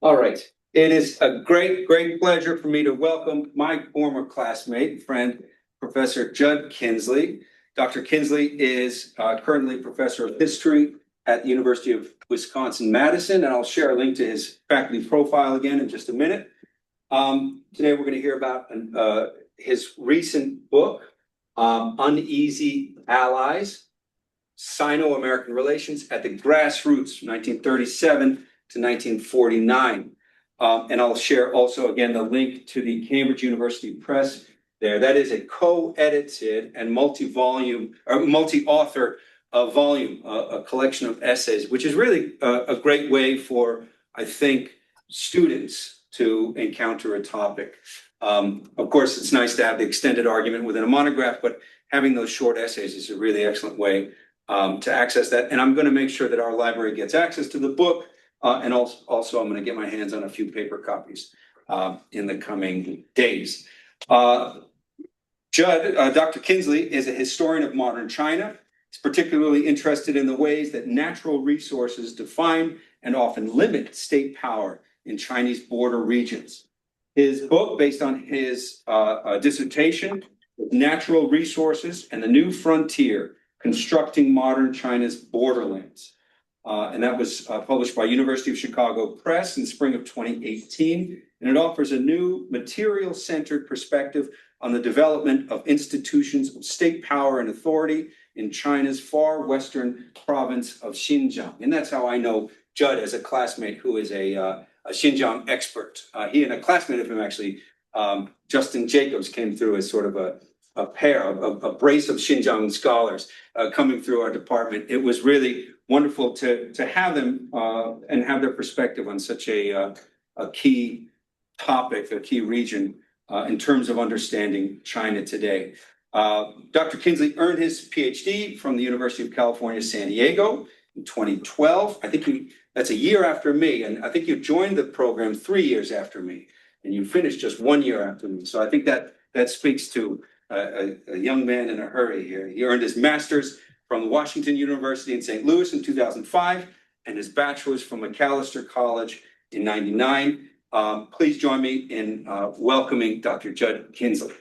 All right. It is a great pleasure for me to welcome my former classmate, friend, Professor Judd Kinzley. Dr. Kinzley is currently professor of history at the University of Wisconsin-Madison, and I'll share a link to his faculty profile again in just a minute. Today we're going to hear about his recent book, Uneasy Allies, Sino-American Relations at the Grassroots, 1937 to 1949. And I'll share also, again, the link to the Cambridge University Press there. That is a co-edited and multi-volume or multi-author volume, a collection of essays, which is really a great way for, I think, students to encounter a topic. Of course, it's nice to have the extended argument within a monograph, but having those short essays is a really excellent way to access that. And I'm going to make sure that our library gets access to the book. And also, I'm going to get my hands on a few paper copies in the coming days. Judd, Dr. Kinzley is a historian of modern China. He's particularly interested in the ways that natural resources define and often limit state power in Chinese border regions. His book, based on his dissertation, Natural Resources and the New Frontier, Constructing Modern China's Borderlands. And that was published by University of Chicago Press in spring of 2018. And it offers a new material-centered perspective on the development of institutions of state power and authority in China's far western province of Xinjiang. And that's how I know Judd as a classmate who is a Xinjiang expert. He and a classmate of him, actually, Justin Jacobs, came through as sort of a pair, a brace of Xinjiang scholars coming through our department. It was really wonderful to have them and have their perspective on such a key topic, a key region in terms of understanding China today. Dr. Kinzley earned his PhD from the University of California, San Diego in 2012. I think that's a year after me, and I think you joined the program 3 years after me, and you finished just 1 year after me. So I think that speaks to a young man in a hurry here. He earned his master's from Washington University in St. Louis in 2005 and his bachelor's from Macalester College in '99. Please join me in welcoming Dr. Judd Kinzley.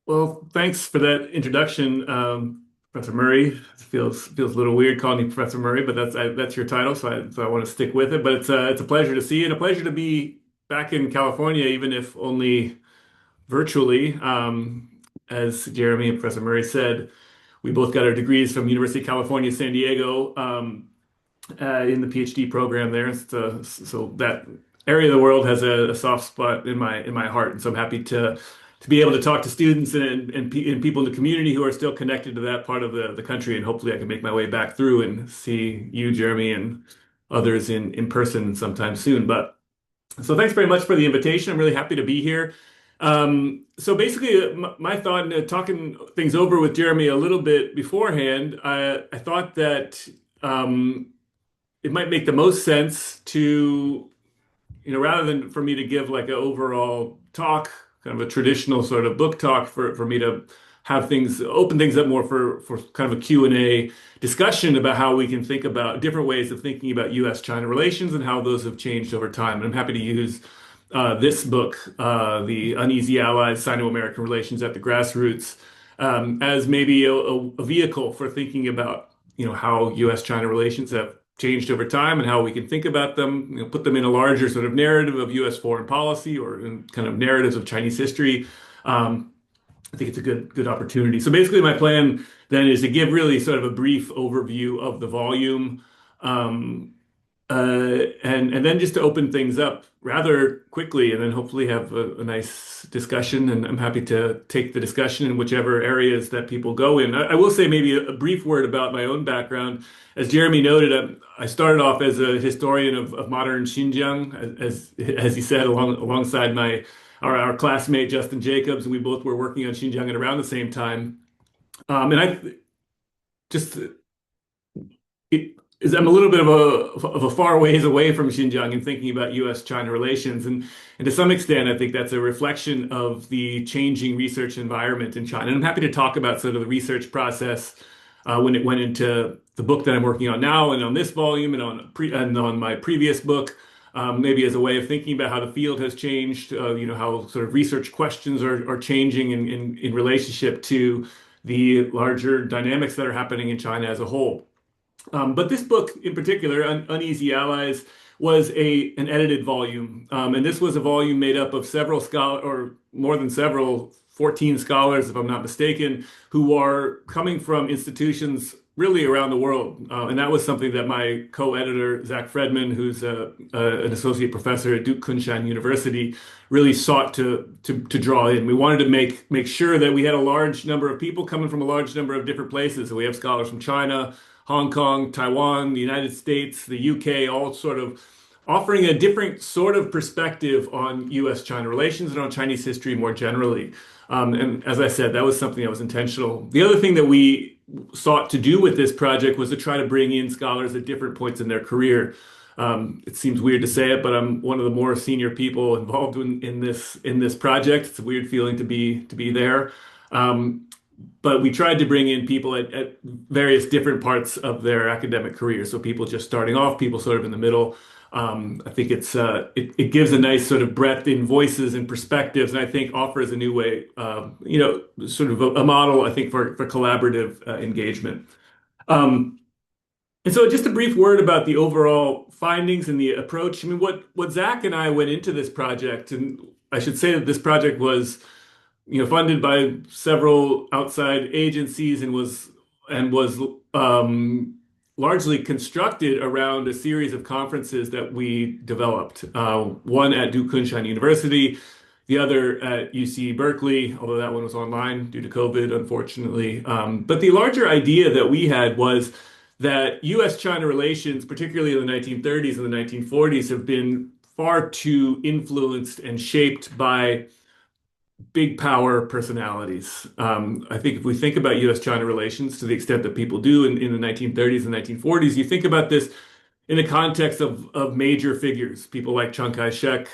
Well, thanks for that introduction, Professor Murray. It feels a little weird calling you Professor Murray, but that's your title, so I want to stick with it. But it's a pleasure to see you and a pleasure to be back in California, even if only virtually. As Jeremy and Professor Murray said, we both got our degrees from University of California, San Diego, in the PhD program there. So that area of the world has a soft spot in my heart, and so I'm happy to be able to talk to students and people in the community who are still connected to that part of the country, and hopefully I can make my way back through and see you, Jeremy, and others in person sometime soon. So thanks very much for the invitation. I'm really happy to be here. So basically, my thought, talking things over with Jeremy a little bit beforehand, I thought that it might make the most sense to, rather than for me to give like an overall talk, kind of a traditional sort of book talk, for me to have open things up more for kind of a Q&A discussion about how we can think about different ways of thinking about U.S.-China relations and how those have changed over time. And I'm happy to use this book, The Uneasy Allies, Sino-American Relations at the Grassroots, as maybe a vehicle for thinking about, how U.S.-China relations have changed over time and how we can think about them, put them in a larger sort of narrative of U.S. foreign policy or in kind of narratives of Chinese history. I think it's a good opportunity. So basically my plan then is to give really sort of a brief overview of the volume, and then just to open things up rather quickly and then hopefully have a nice discussion. And I'm happy to take the discussion in whichever areas that people go in. I will say maybe a brief word about my own background. As Jeremy noted, I started off as a historian of modern Xinjiang, as he said, alongside our classmate Justin Jacobs, and we both were working on Xinjiang at around the same time. And I'm a little bit of a far ways away from Xinjiang and thinking about U.S.-China relations, and to some extent, I think that's a reflection of the changing research environment in China. And I'm happy to talk about sort of the research process when it went into the book that I'm working on now and on this volume and on my previous book, maybe as a way of thinking about how the field has changed, how sort of research questions are changing in relationship to the larger dynamics that are happening in China as a whole. But this book in particular, Uneasy Allies, was an edited volume. And this was a volume made up of several scholars, or more than several, 14 scholars, if I'm not mistaken, who are coming from institutions really around the world. And that was something that my co-editor, Zach Fredman, who's an associate professor at Duke Kunshan University, really sought to draw in. We wanted to make sure that we had a large number of people coming from a large number of different places. So we have scholars from China, Hong Kong, Taiwan, the United States, the UK, all sort of offering a different sort of perspective on US-China relations and on Chinese history more generally. And as I said, that was something that was intentional. The other thing that we sought to do with this project was to try to bring in scholars at different points in their career. It seems weird to say it, but I'm one of the more senior people involved in this project. It's a weird feeling to be there. But we tried to bring in people at various different parts of their academic career. So people just starting off, people sort of in the middle. I think it gives a nice sort of breadth in voices and perspectives, and I think offers a new way, sort of a model, I think, for collaborative engagement. And so just a brief word about the overall findings and the approach. I mean, what Zach and I went into this project, and I should say that this project was funded by several outside agencies and was largely constructed around a series of conferences that we developed. One at Duke Kunshan University, the other at UC Berkeley, although that one was online due to COVID, unfortunately. But the larger idea that we had was that U.S.-China relations, particularly in the 1930s and the 1940s, have been far too influenced and shaped by big power personalities. I think if we think about U.S.-China relations to the extent that people do in the 1930s and 1940s, you think about this in the context of major figures, people like Chiang Kai-shek,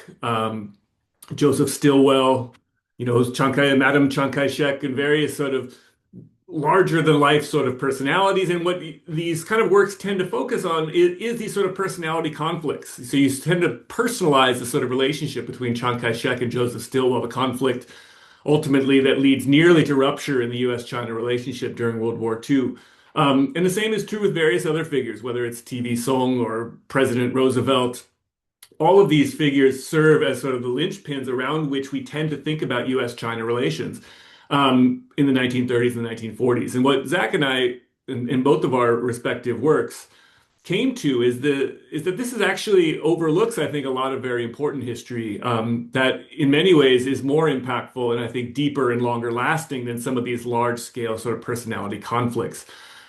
Joseph Stilwell, Madam Chiang Kai-shek, and various sort of larger than life sort of personalities. And what these kind of works tend to focus on is these sort of personality conflicts. So you tend to personalize the sort of relationship between Chiang Kai-shek and Joseph Stilwell, the conflict ultimately that leads nearly to rupture in the U.S.-China relationship during World War II. And the same is true with various other figures, whether it's TV Song or President Roosevelt. All of these figures serve as sort of the linchpins around which we tend to think about U.S.-China relations in the 1930s and the 1940s. And what Zach and I, in both of our respective works, came to is that this is actually overlooks, I think, a lot of very important history that in many ways is more impactful and I think deeper and longer lasting than some of these large scale sort of personality conflicts.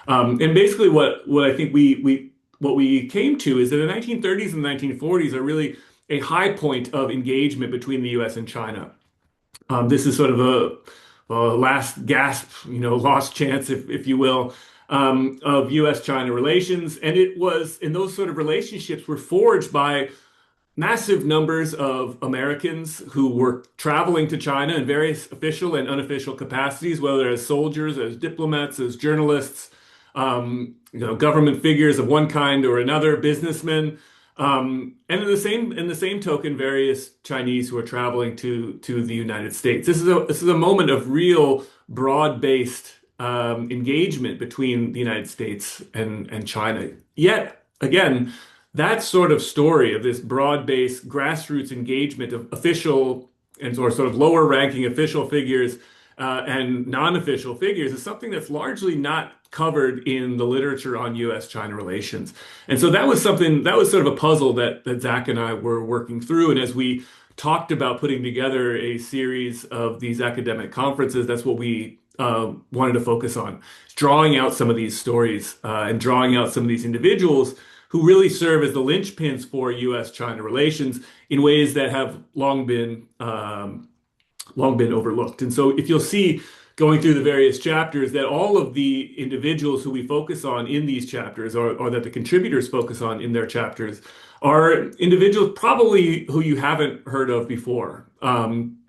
And basically what I think what we came to is that the 1930s and 1940s are really a high point of engagement between the US and China. This is sort of a last gasp, lost chance, if you will, of U.S.-China relations. And those sort of relationships were forged by massive numbers of Americans who were traveling to China in various official and unofficial capacities, whether as soldiers, as diplomats, as journalists, government figures of one kind or another, businessmen. And in the same token, various Chinese who are traveling to the United States. This is a moment of real broad-based engagement between the United States and China. Yet again, that sort of story of this broad-based grassroots engagement of official and sort of lower-ranking official figures and non-official figures is something that's largely not covered in the literature on U.S.-China relations. And so that was sort of a puzzle that Zach and I were working through. And as we talked about putting together a series of these academic conferences, that's what we wanted to focus on, drawing out some of these stories and drawing out some of these individuals who really serve as the linchpins for U.S.-China relations in ways that have long been overlooked. And so if you'll see going through the various chapters that all of the individuals who we focus on in these chapters or that the contributors focus on in their chapters are individuals probably who you haven't heard of before.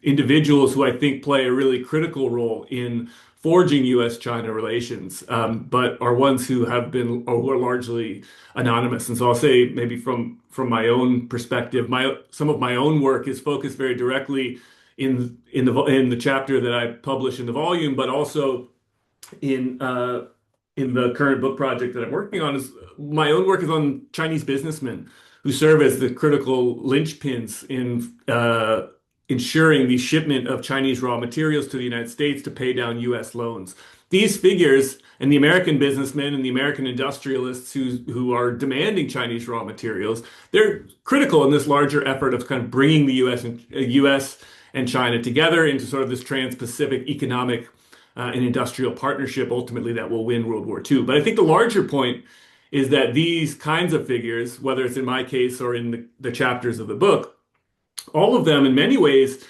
Individuals who I think play a really critical role in forging U.S.-China relations, but are ones who have been or who are largely anonymous. And so I'll say maybe from my own perspective, some of my own work is focused very directly in the chapter that I publish in the volume, but also in uh, in the current book project that I'm working on. Is my own work is on Chinese businessmen who serve as the critical linchpins in ensuring the shipment of Chinese raw materials to the United States to pay down U.S. loans. These figures and the American businessmen and the American industrialists who are demanding Chinese raw materials, they're critical in this larger effort of kind of bringing the U.S. and China together into sort of this trans-Pacific economic and industrial partnership ultimately that will win World War II. But I think the larger point is that these kinds of figures, whether it's in my case or in the chapters of the book, all of them in many ways,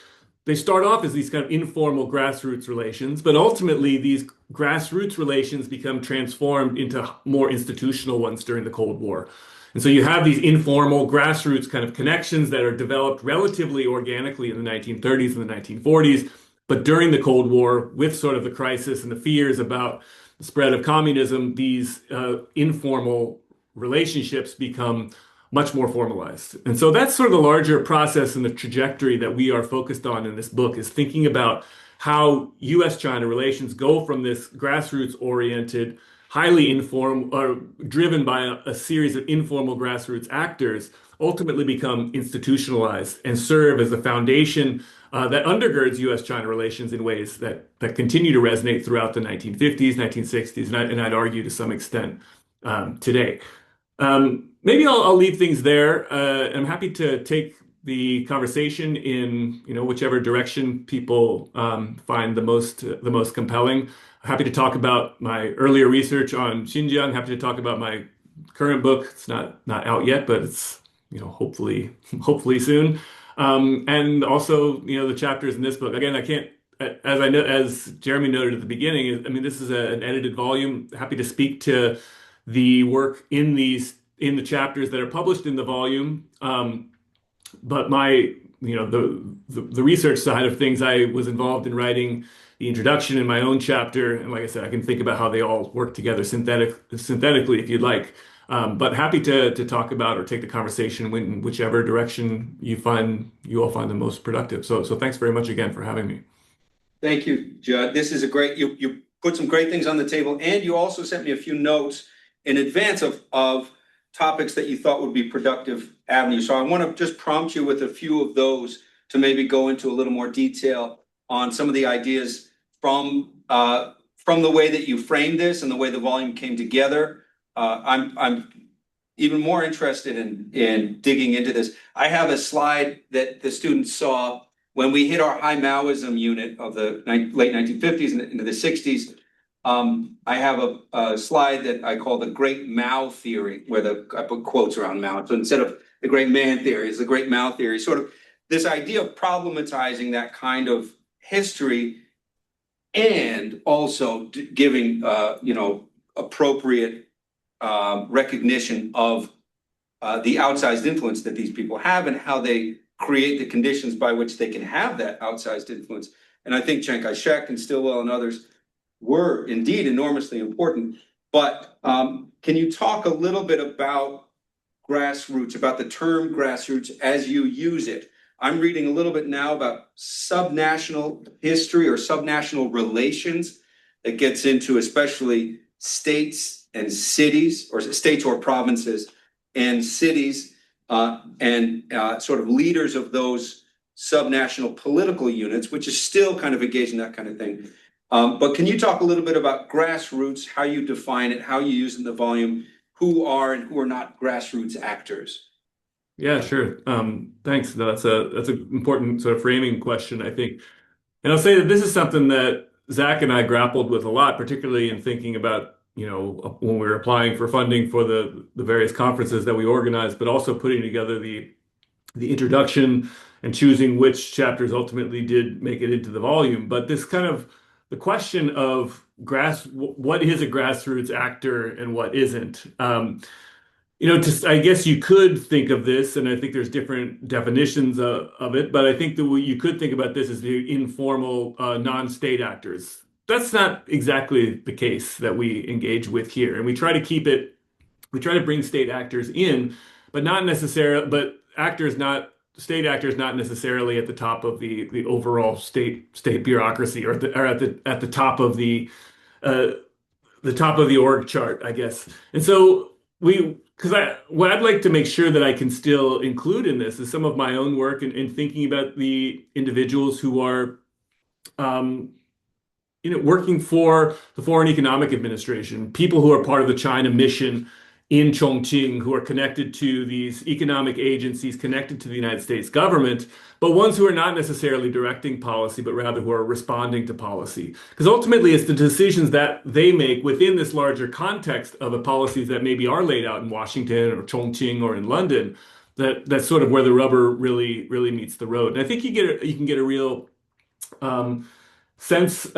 they start off as these kind of informal grassroots relations, but ultimately these grassroots relations become transformed into more institutional ones during the Cold War. And so you have these informal grassroots kind of connections that are developed relatively organically in the 1930s and the 1940s. But during the Cold War, with sort of the crisis and the fears about the spread of communism, these informal relationships become much more formalized. And so that's sort of the larger process and the trajectory that we are focused on in this book, is thinking about how US-China relations go from this grassroots-oriented, highly informal, or driven by a series of informal grassroots actors, ultimately become institutionalized and serve as the foundation that undergirds U.S.-China relations in ways that continue to resonate throughout the 1950s, 1960s, and I'd argue to some extent today. Maybe I'll leave things there. I'm happy to take the conversation in whichever direction people find the most compelling. Happy to talk about my earlier research on Xinjiang. Happy to talk about my current book. It's not out yet, but it's hopefully soon. And also the chapters in this book. Again, I can't, as Jeremy noted at the beginning. I mean, this is an edited volume. Happy to speak to the work in the chapters that are published in the volume. But the research side of things, I was involved in writing the introduction in my own chapter, and like I said, I can think about how they all work together synthetically, if you'd like. But happy to talk about or take the conversation in whichever direction you all find the most productive. So thanks very much again for having me. Thank you, Judd. This is a great, you put some great things on the table, and you also sent me a few notes in advance of topics that you thought would be productive avenues. So I want to just prompt you with a few of those to maybe go into a little more detail on some of the ideas from the way that you framed this and the way the volume came together. I'm even more interested in digging into this. I have a slide that the students saw when we hit our high Maoism unit of the late 1950s and into the 60s. I have a slide that I call the Great Mao Theory, where I put quotes around Mao. So instead of the Great Man Theory, it's the Great Mao Theory. Sort of this idea of problematizing that kind of history and also giving appropriate recognition of the outsized influence that these people have and how they create the conditions by which they can have that outsized influence. And I think Chiang Kai-shek and Stilwell and others were indeed enormously important. But can you talk a little bit about grassroots, about the term grassroots as you use it? I'm reading a little bit now about subnational history or subnational relations that gets into especially states and cities, or states or provinces and cities, and sort of leaders of those subnational political units, which is still kind of engaged in that kind of thing. But can you talk a little bit about grassroots, how you define it, how you use it in the volume, who are and who are not grassroots actors? Yeah, sure. Thanks. That's an important sort of framing question, I think. And I'll say that this is something that Zach and I grappled with a lot, particularly in thinking about, when we were applying for funding for the various conferences that we organized, but also putting together the introduction and choosing which chapters ultimately did make it into the volume. But this kind of the question of what is a grassroots actor and what isn't? I guess you could think of this, and I think there's different definitions of it, but I think that you could think about this as the informal non-state actors. that's not exactly the case that we engage with here. And we try to keep it, we try to bring state actors in, but not necessarily, but state actors not necessarily at the top of the overall state bureaucracy or at the uh, top of the org chart, I guess. And so what I'd like to make sure that I can still include in this is some of my own work in thinking about the individuals who are um, working for the Foreign Economic Administration, people who are part of the China mission in Chongqing, who are connected to these economic agencies, connected to the United States government, but ones who are not necessarily directing policy, but rather who are responding to policy. Because ultimately, it's the decisions that they make within this larger context of the policies that maybe are laid out in Washington or Chongqing or in London, that's sort of where the rubber really meets the road. And I think you can get a real um, sense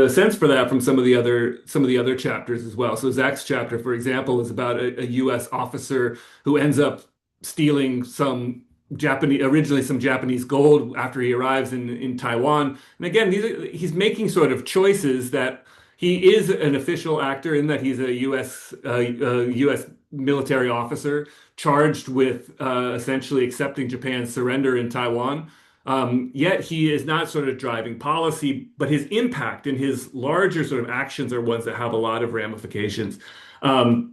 sense for that from some of the other chapters as well. So Zach's chapter, for example, is about a U.S. officer who ends up stealing originally some Japanese gold after he arrives in Taiwan. And again, he's making sort of choices that he is an official actor in that he's a U.S. military officer charged with essentially accepting Japan's surrender in Taiwan. Yet he is not sort of driving policy, but his impact and his larger sort of actions are ones that have a lot of ramifications. And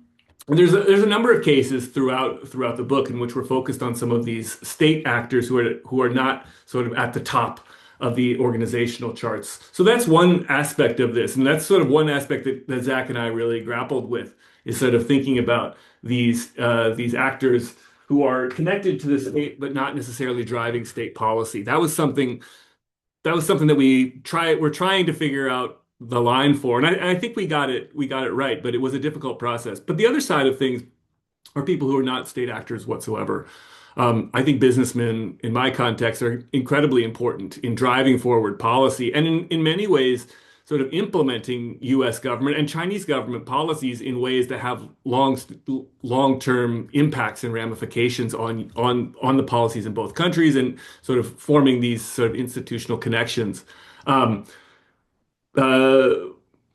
there's a number of cases throughout the book in which we're focused on some of these state actors who are not sort of at the top of the organizational charts. So that's one aspect of this, and that's sort of one aspect that Zach and I really grappled with, is sort of thinking about these actors who are connected to the state but not necessarily driving state policy. That was something that we're trying to figure out the line for, and I think we got it right, but it was a difficult process. But the other side of things are people who are not state actors whatsoever. I think businessmen, in my context, are incredibly important in driving forward policy and in many ways sort of implementing U.S. government and Chinese government policies in ways that have long-term impacts and ramifications on the policies in both countries and sort of forming these sort of institutional connections. Um, uh,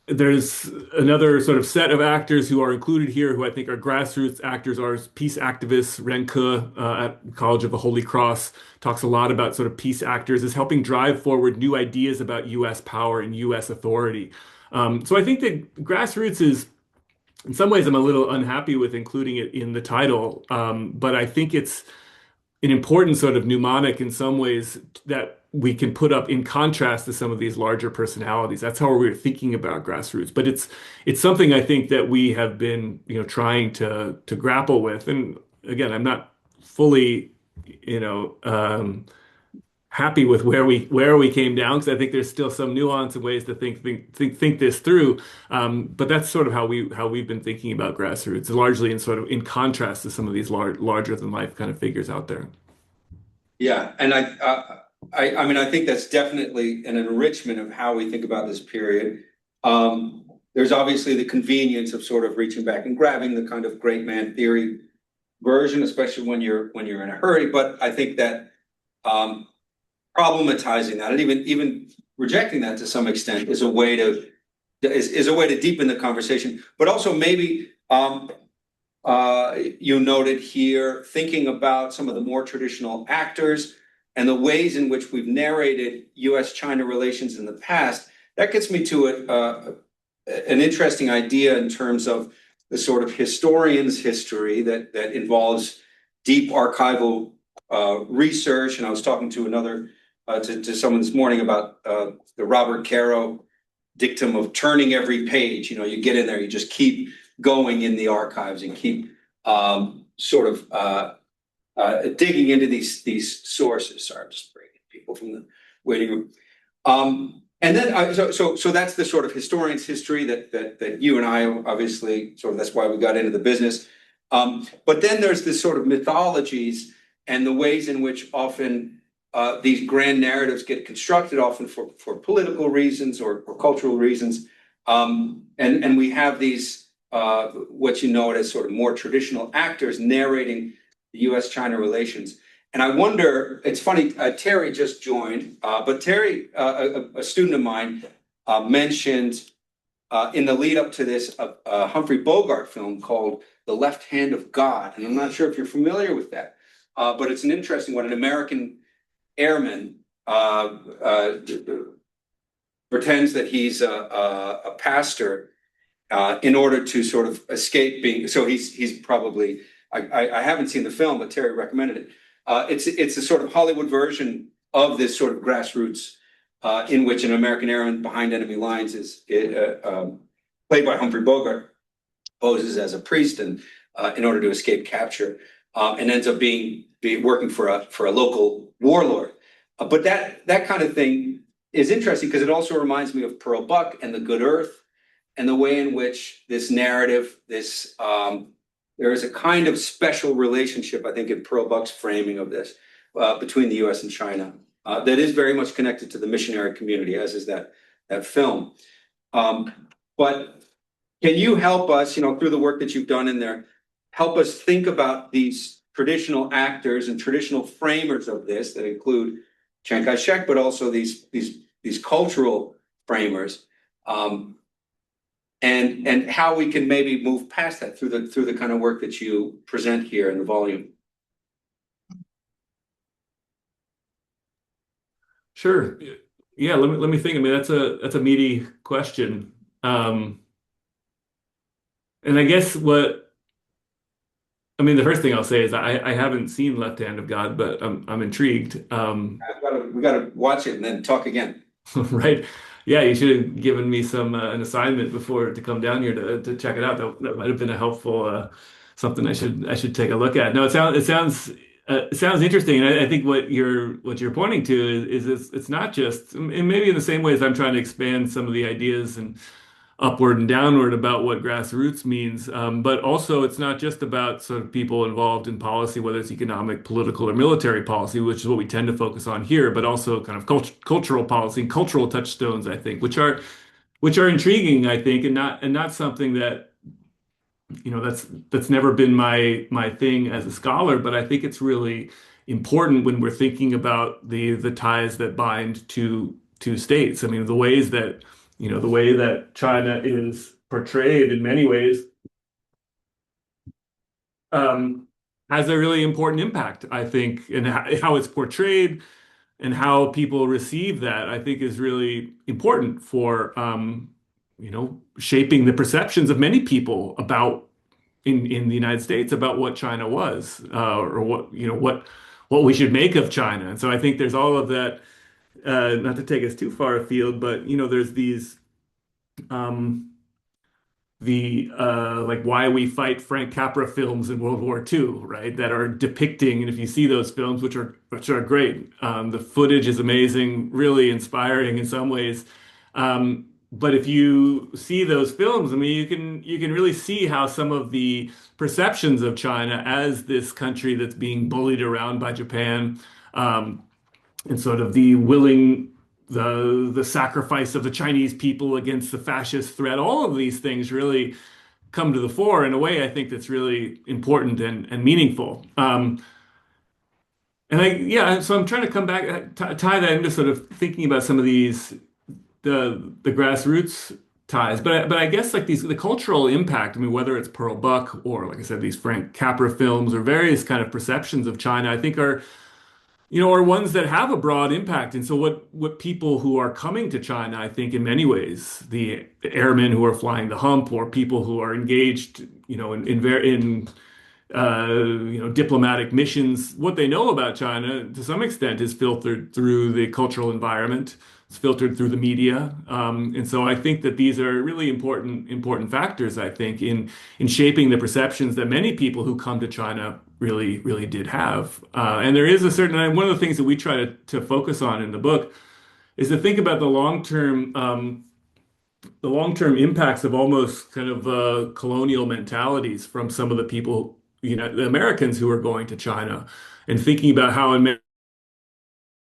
there's another sort of set of actors who are included here who I think are grassroots actors, are peace activists. Ren Ke at College of the Holy Cross talks a lot about sort of peace actors as helping drive forward new ideas about U.S. power and U.S. authority. So I think that grassroots is, in some ways, I'm a little unhappy with including it in the title, but I think it's an important sort of mnemonic in some ways that we can put up in contrast to some of these larger personalities. That's how we're thinking about grassroots. But it's something I think that we have been, trying to grapple with. And again, I'm not fully, happy with where we came down, because I think there's still some nuance and ways to think this through. But that's sort of how we've been thinking about grassroots, largely in contrast to some of these larger than life kind of figures out there. Yeah, and I mean, I think that's definitely an enrichment of how we think about this period. There's obviously the convenience of sort of reaching back and grabbing the kind of great man theory version, especially when you're in a hurry. But I think that problematizing that and even rejecting that to some extent is a way to deepen the conversation. But also maybe you noted here thinking about some of the more traditional actors and the ways in which we've narrated U.S.-China relations in the past. That gets me to an interesting idea in terms of the sort of historian's history that involves deep archival research. And I was talking to to someone this morning about the Robert Caro dictum of turning every page. You get in there, you just keep going in the archives and keep digging into these sources. Sorry, I'm just bringing people from the waiting room. And then so that's the sort of historian's history that you and I obviously that's why we got into the business. But then there's this sort of mythologies and the ways in which often these grand narratives get constructed, often for political reasons or cultural reasons. And we have these what as sort of more traditional actors narrating the U.S.-China relations. And I wonder, it's funny, Terry just joined, but Terry, a student of mine, mentioned in the lead up to this Humphrey Bogart film called The Left Hand of God. And I'm not sure if you're familiar with that, but it's an interesting one. An American airman pretends that he's a pastor in order to sort of escape being. So he's probably. I haven't seen the film, but Terry recommended it. It's a sort of Hollywood version of this sort of Grassroots, in which an American airman behind enemy lines is played by Humphrey Bogart, poses as a priest and in order to escape capture, and ends up being working for a local warlord. But that kind of thing is interesting because it also reminds me of Pearl Buck and The Good Earth, and the way in which this narrative, there is a kind of special relationship, I think, in Pearl Buck's framing of this between the U.S. and China that is very much connected to the missionary community, as is that film. But can you help us, through the work that you've done in there, help us think about these traditional actors and traditional framers of this that include Chiang Kai-shek, but also these cultural framers, and how we can maybe move past that through the kind of work that you present here in the volume. Sure. Yeah, let me think. I mean, that's a meaty question. And I guess the first thing I'll say is I haven't seen Left Hand of God, but I'm intrigued. We gotta watch it and then talk again. Right. Yeah, you should have given me an assignment before to come down here to check it out. That might have been a helpful something I should take a look at. No, it sounds interesting, and I think what you're pointing to is it's not just, and maybe in the same way as I'm trying to expand some of the ideas and upward and downward about what grassroots means, but also it's not just about sort of people involved in policy, whether it's economic, political, or military policy, which is what we tend to focus on here, but also kind of cultural policy and cultural touchstones, I think, which are intriguing, I think, and not something that that's never been my thing as a scholar, but I think it's really important when we're thinking about the ties that bind two states. I mean, the way that China is portrayed in many ways has a really important impact, I think, and how it's portrayed and how people receive that, I think, is really important for shaping the perceptions of many people about in the United States about what China was, or what we should make of China. And so I think there's all of that, not to take us too far afield, but there's these like Why We Fight Frank Capra films in World War II, right? That are depicting, and if you see those films, which are great, the footage is amazing, really inspiring in some ways. But if you see those films, I mean, you can really see how some of the perceptions of China as this country that's being bullied around by Japan, and sort of the sacrifice of the Chinese people against the fascist threat, all of these things really come to the fore in a way I think that's really important and meaningful. So I'm trying to come back, tie that into sort of thinking about some of these the grassroots ties, but I guess like the cultural impact. I mean, whether it's Pearl Buck or, like I said, these Frank Capra films or various kind of perceptions of China, I think are ones that have a broad impact. And so what people who are coming to China, I think in many ways, the airmen who are flying the hump or people who are engaged, in diplomatic missions, what they know about China to some extent is filtered through the cultural environment. It's filtered through the media. And so I think that these are really important factors, I think, in shaping the perceptions that many people who come to China really did have. And there is one of the things that we try to focus on in the book is to think about the long-term impacts of almost kind of colonial mentalities from some of the people, the Americans who are going to China, and thinking about how in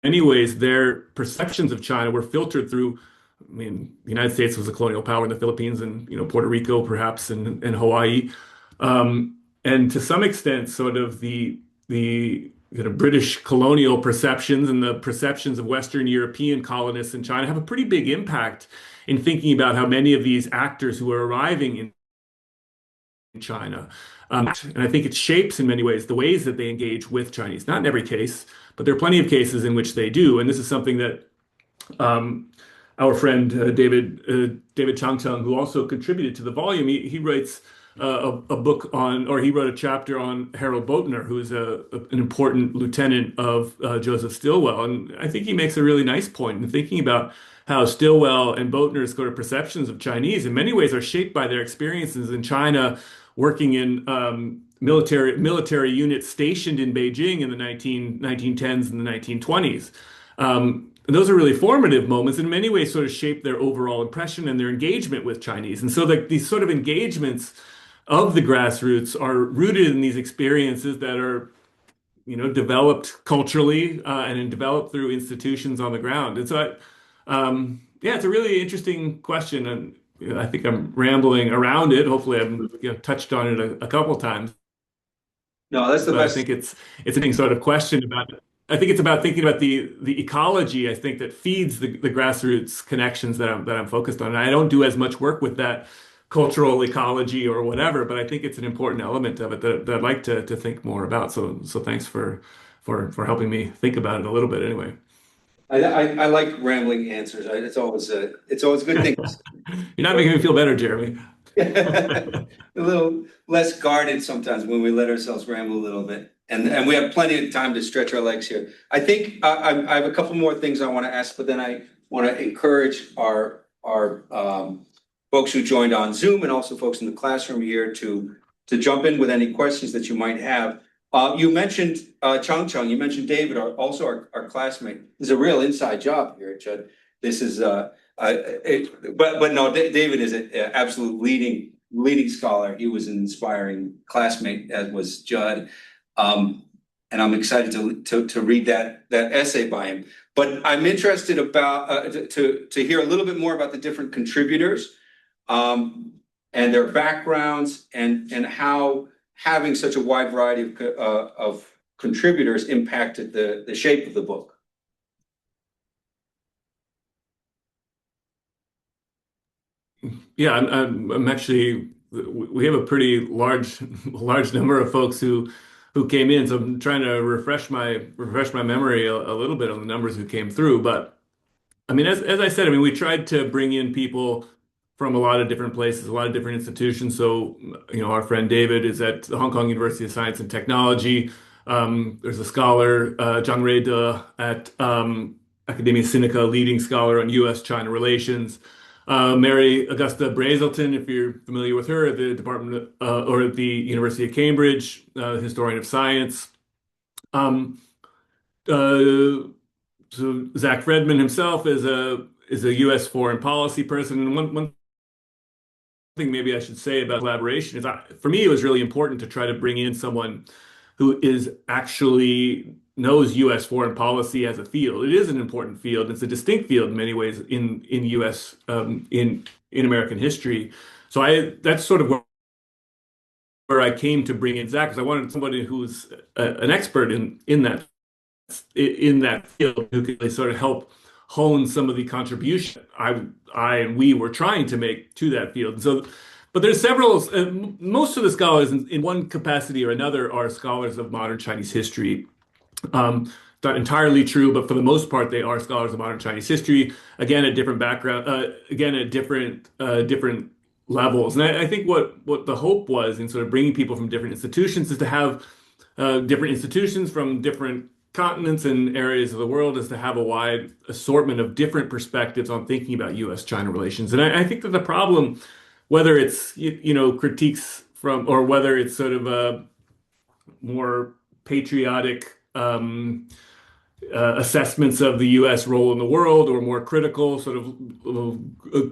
many ways their perceptions of China were filtered through. I mean, the United States was a colonial power in the Philippines and Puerto Rico perhaps and Hawaii, and to some extent sort of the British colonial perceptions and the perceptions of Western European colonists in China have a pretty big impact in thinking about how many of these actors who are arriving in China. And I think it shapes in many ways the ways that they engage with Chinese. Not in every case, but there are plenty of cases in which they do. And this is something that our friend David Changcheng, who also contributed to the volume, he writes a book on, or he wrote a chapter on Harold Boatner, who is an important lieutenant of Joseph Stilwell, and I think he makes a really nice point in thinking about how Stilwell and Boatner's sort of perceptions of Chinese, in many ways, are shaped by their experiences in China, working in military units stationed in Beijing in the 1910s and the 1920s. And those are really formative moments, in many ways sort of shape their overall impression and their engagement with Chinese. And so these sort of engagements of the grassroots are rooted in these experiences that are, developed culturally and developed through institutions on the ground. And so, yeah, it's a really interesting question, and I think I'm rambling around it. Hopefully, I've touched on it a couple times. No, that's the But I best. think it's an interesting sort of question about. I think it's about thinking about the ecology. I think that feeds the grassroots connections that I'm focused on. And I don't do as much work with that cultural ecology or whatever, but I think it's an important element of it that I'd like to think more about. So thanks for helping me think about it a little bit anyway. I like rambling answers. It's always a good thing. You're not making me feel better, Jeremy. A little less guarded sometimes when we let ourselves ramble a little bit. And we have plenty of time to stretch our legs here. I think I have a couple more things I want to ask, but then I want to encourage our folks who joined on Zoom and also folks in the classroom here to jump in with any questions that you might have. You mentioned Chang, you mentioned David, also our classmate. This is a real inside job here at Judd. This is but no, David is an absolute leading scholar. He was an inspiring classmate, as was Judd. And I'm excited to read that essay by him. But I'm interested about to hear a little bit more about the different contributors and their backgrounds and how having such a wide variety of contributors impacted the shape of the book. Yeah, I'm actually. We have a pretty large number of folks who came in, so I'm trying to refresh my memory a little bit on the numbers who came through. But I mean, as I said, I mean, we tried to bring in people from a lot of different places, a lot of different institutions. So, our friend David is at the Hong Kong University of Science and Technology. There's a scholar, Zhang Reide, at Academia Sinica, leading scholar on U.S.-China relations. Mary Augusta Brazelton, if you're familiar with her, at the Department or at the University of Cambridge, historian of science. So Zach Fredman himself is a U.S. foreign policy person. And one thing maybe I should say about collaboration is, for me, it was really important to try to bring in someone who is actually knows U.S. foreign policy as a field. It is an important field. It's a distinct field in many ways in U.S. In American history. So that's sort of where I came to bring in Zach, because I wanted somebody who's an expert in that field, who could sort of help hone some of the contribution we were trying to make to that field. So, but there's several. Most of the scholars, in one capacity or another, are scholars of modern Chinese history. Not entirely true, but for the most part, they are scholars of modern Chinese history. Again, at different background, again at different levels. And I think what the hope was in sort of bringing people from different institutions is to have different institutions from different continents and areas of the world, is to have a wide assortment of different perspectives on thinking about U.S.-China relations. And I think that the problem, whether it's critiques from, or whether it's sort of a more patriotic assessments of the U.S. role in the world, or more critical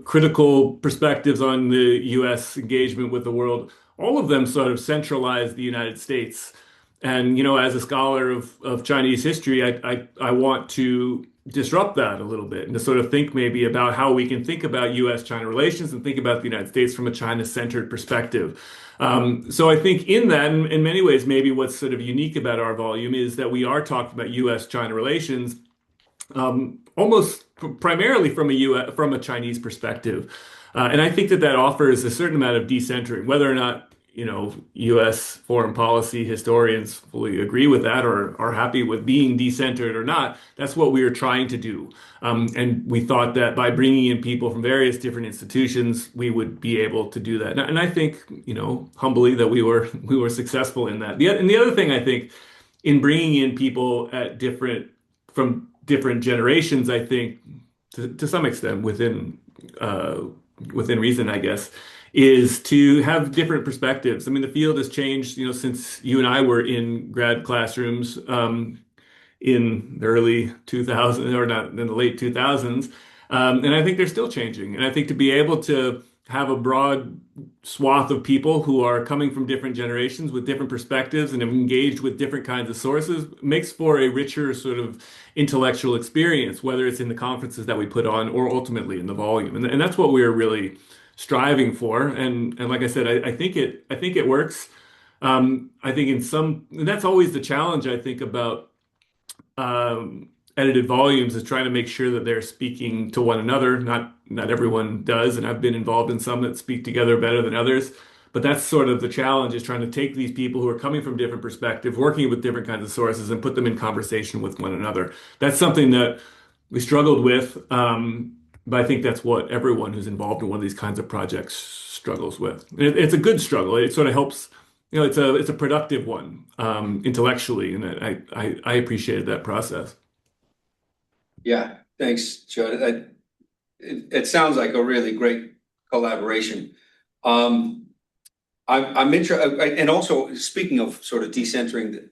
critical perspectives on the U.S. engagement with the world, all of them sort of centralize the United States. And as a scholar of Chinese history, I want to disrupt that a little bit and to sort of think maybe about how we can think about U.S.-China relations and think about the United States from a China-centered perspective. So I think in that, in many ways, maybe what's sort of unique about our volume is that we are talking about U.S.-China relations almost primarily from from a Chinese perspective. And I think that that offers a certain amount of decentering, whether or not, U.S. foreign policy historians fully agree with that or are happy with being decentered or not. That's what we are trying to do. And we thought that by bringing in people from various different institutions, we would be able to do that. And I think, humbly that we were successful in that. And the other thing I think in bringing in people from different generations, I think to some extent within reason, I guess, is to have different perspectives. I mean, the field has changed, since you and I were in grad classrooms in the early 2000s, or not in the late 2000s. And I think they're still changing. And I think to be able to have a broad swath of people who are coming from different generations with different perspectives and have engaged with different kinds of sources makes for a richer sort of intellectual experience, whether it's in the conferences that we put on or ultimately in the volume. And that's what we're really striving for. And like I said, I think it works. I think and that's always the challenge, I think, about edited volumes is trying to make sure that they're speaking to one another. Not everyone does, and I've been involved in some that speak together better than others. But that's sort of the challenge, is trying to take these people who are coming from different perspectives, working with different kinds of sources, and put them in conversation with one another. That's something that we struggled with, but I think that's what everyone who's involved in one of these kinds of projects struggles with. It's a good struggle. It sort of helps. It's a productive one intellectually, and I appreciated that process. Yeah, thanks, Judd. It sounds like a really great collaboration. I'm interested, and also speaking of sort of decentering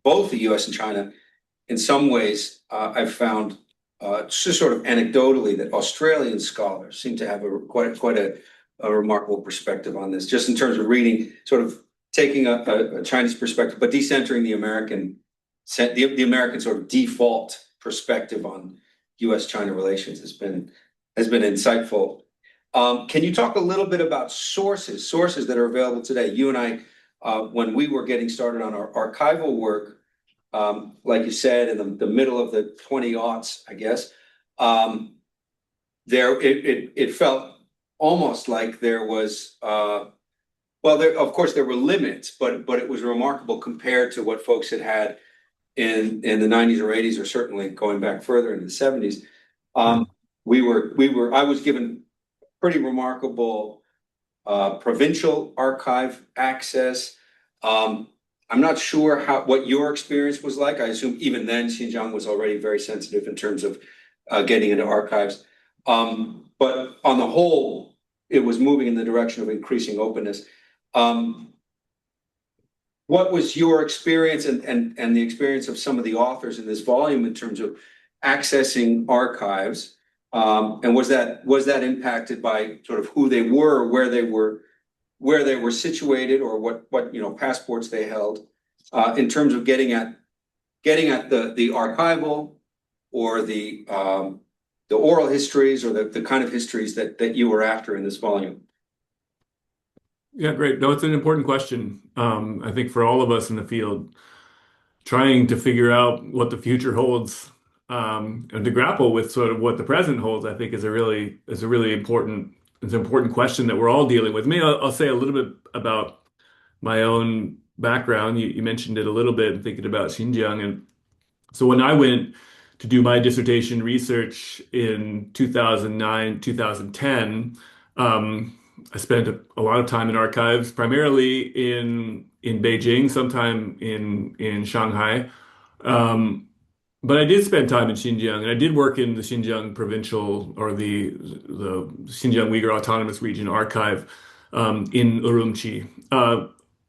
both the U.S. and China, in some ways, I've found just sort of anecdotally that Australian scholars seem to have quite a remarkable perspective on this, just in terms of reading, sort of taking a Chinese perspective, but decentering the American sort of default perspective on U.S.-China relations has been insightful. Can you talk a little bit about sources that are available today? You and I, when we were getting started on our archival work, like you said, in the middle of the 20-aughts, I guess, it felt almost like there was, of course there were limits, but it was remarkable compared to what folks had in the 90s or 80s, or certainly going back further into the 70s. I was given pretty remarkable provincial archive access. I'm not sure what your experience was like. I assume even then Xinjiang was already very sensitive in terms of getting into archives. But on the whole, it was moving in the direction of increasing openness. What was your experience and the experience of some of the authors in this volume in terms of accessing archives? And was that impacted by sort of who they were, where they were situated, or what passports they held, in terms of getting at the archival or the oral histories, or the kind of histories that you were after in this volume? Yeah, great. No, it's an important question. I think for all of us in the field, trying to figure out what the future holds, and to grapple with sort of what the present holds, I think is a really important, it's an important question that we're all dealing with. Maybe I'll say a little bit about my own background. You mentioned it a little bit, thinking about Xinjiang. And so when I went to do my dissertation research in 2009, 2010, I spent a lot of time in archives, primarily in Beijing, sometime in Shanghai. But I did spend time in Xinjiang, and I did work in the Xinjiang Provincial, or the Xinjiang Uyghur Autonomous Region Archive in Urumqi.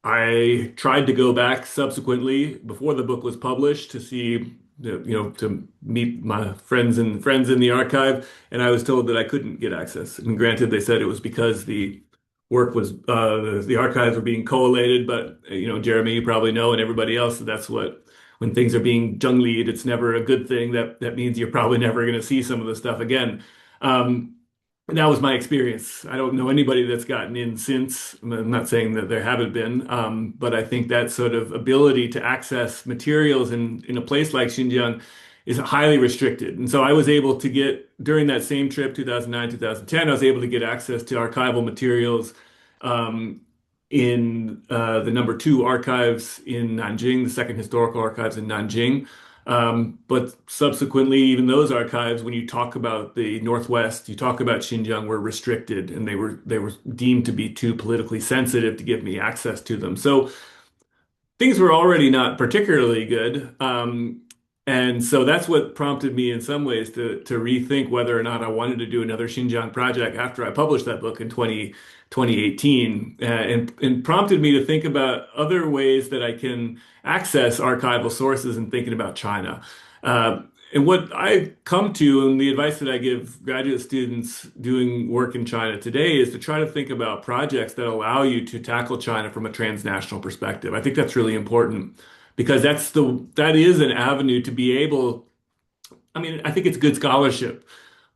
I tried to go back subsequently before the book was published to see, to meet my friends in the archive, and I was told that I couldn't get access. And granted, they said it was because the work was the archives were being collated, but Jeremy, you probably know, and everybody else, that's what when things are being zhonglied, it's never a good thing. That means you're probably never going to see some of the stuff again. And that was my experience. I don't know anybody that's gotten in since. I'm not saying that there haven't been, but I think that sort of ability to access materials in a place like Xinjiang is highly restricted. And so I was able to get, during that same trip, 2009, 2010, I was able to get access to archival materials um, in the #2 archives in Nanjing, the second historical archives in Nanjing. But subsequently, even those archives, when you talk about the Northwest, you talk about Xinjiang, were restricted, and they were deemed to be too politically sensitive to give me access to them. So things were already not particularly good. And so that's what prompted me in some ways to rethink whether or not I wanted to do another Xinjiang project after I published that book in 2018, and prompted me to think about other ways that I can access archival sources and thinking about China. And what I come to, and the advice that I give graduate students doing work in China today, is to try to think about projects that allow you to tackle China from a transnational perspective. I think that's really important because that is an avenue to be able. I mean, I think it's good scholarship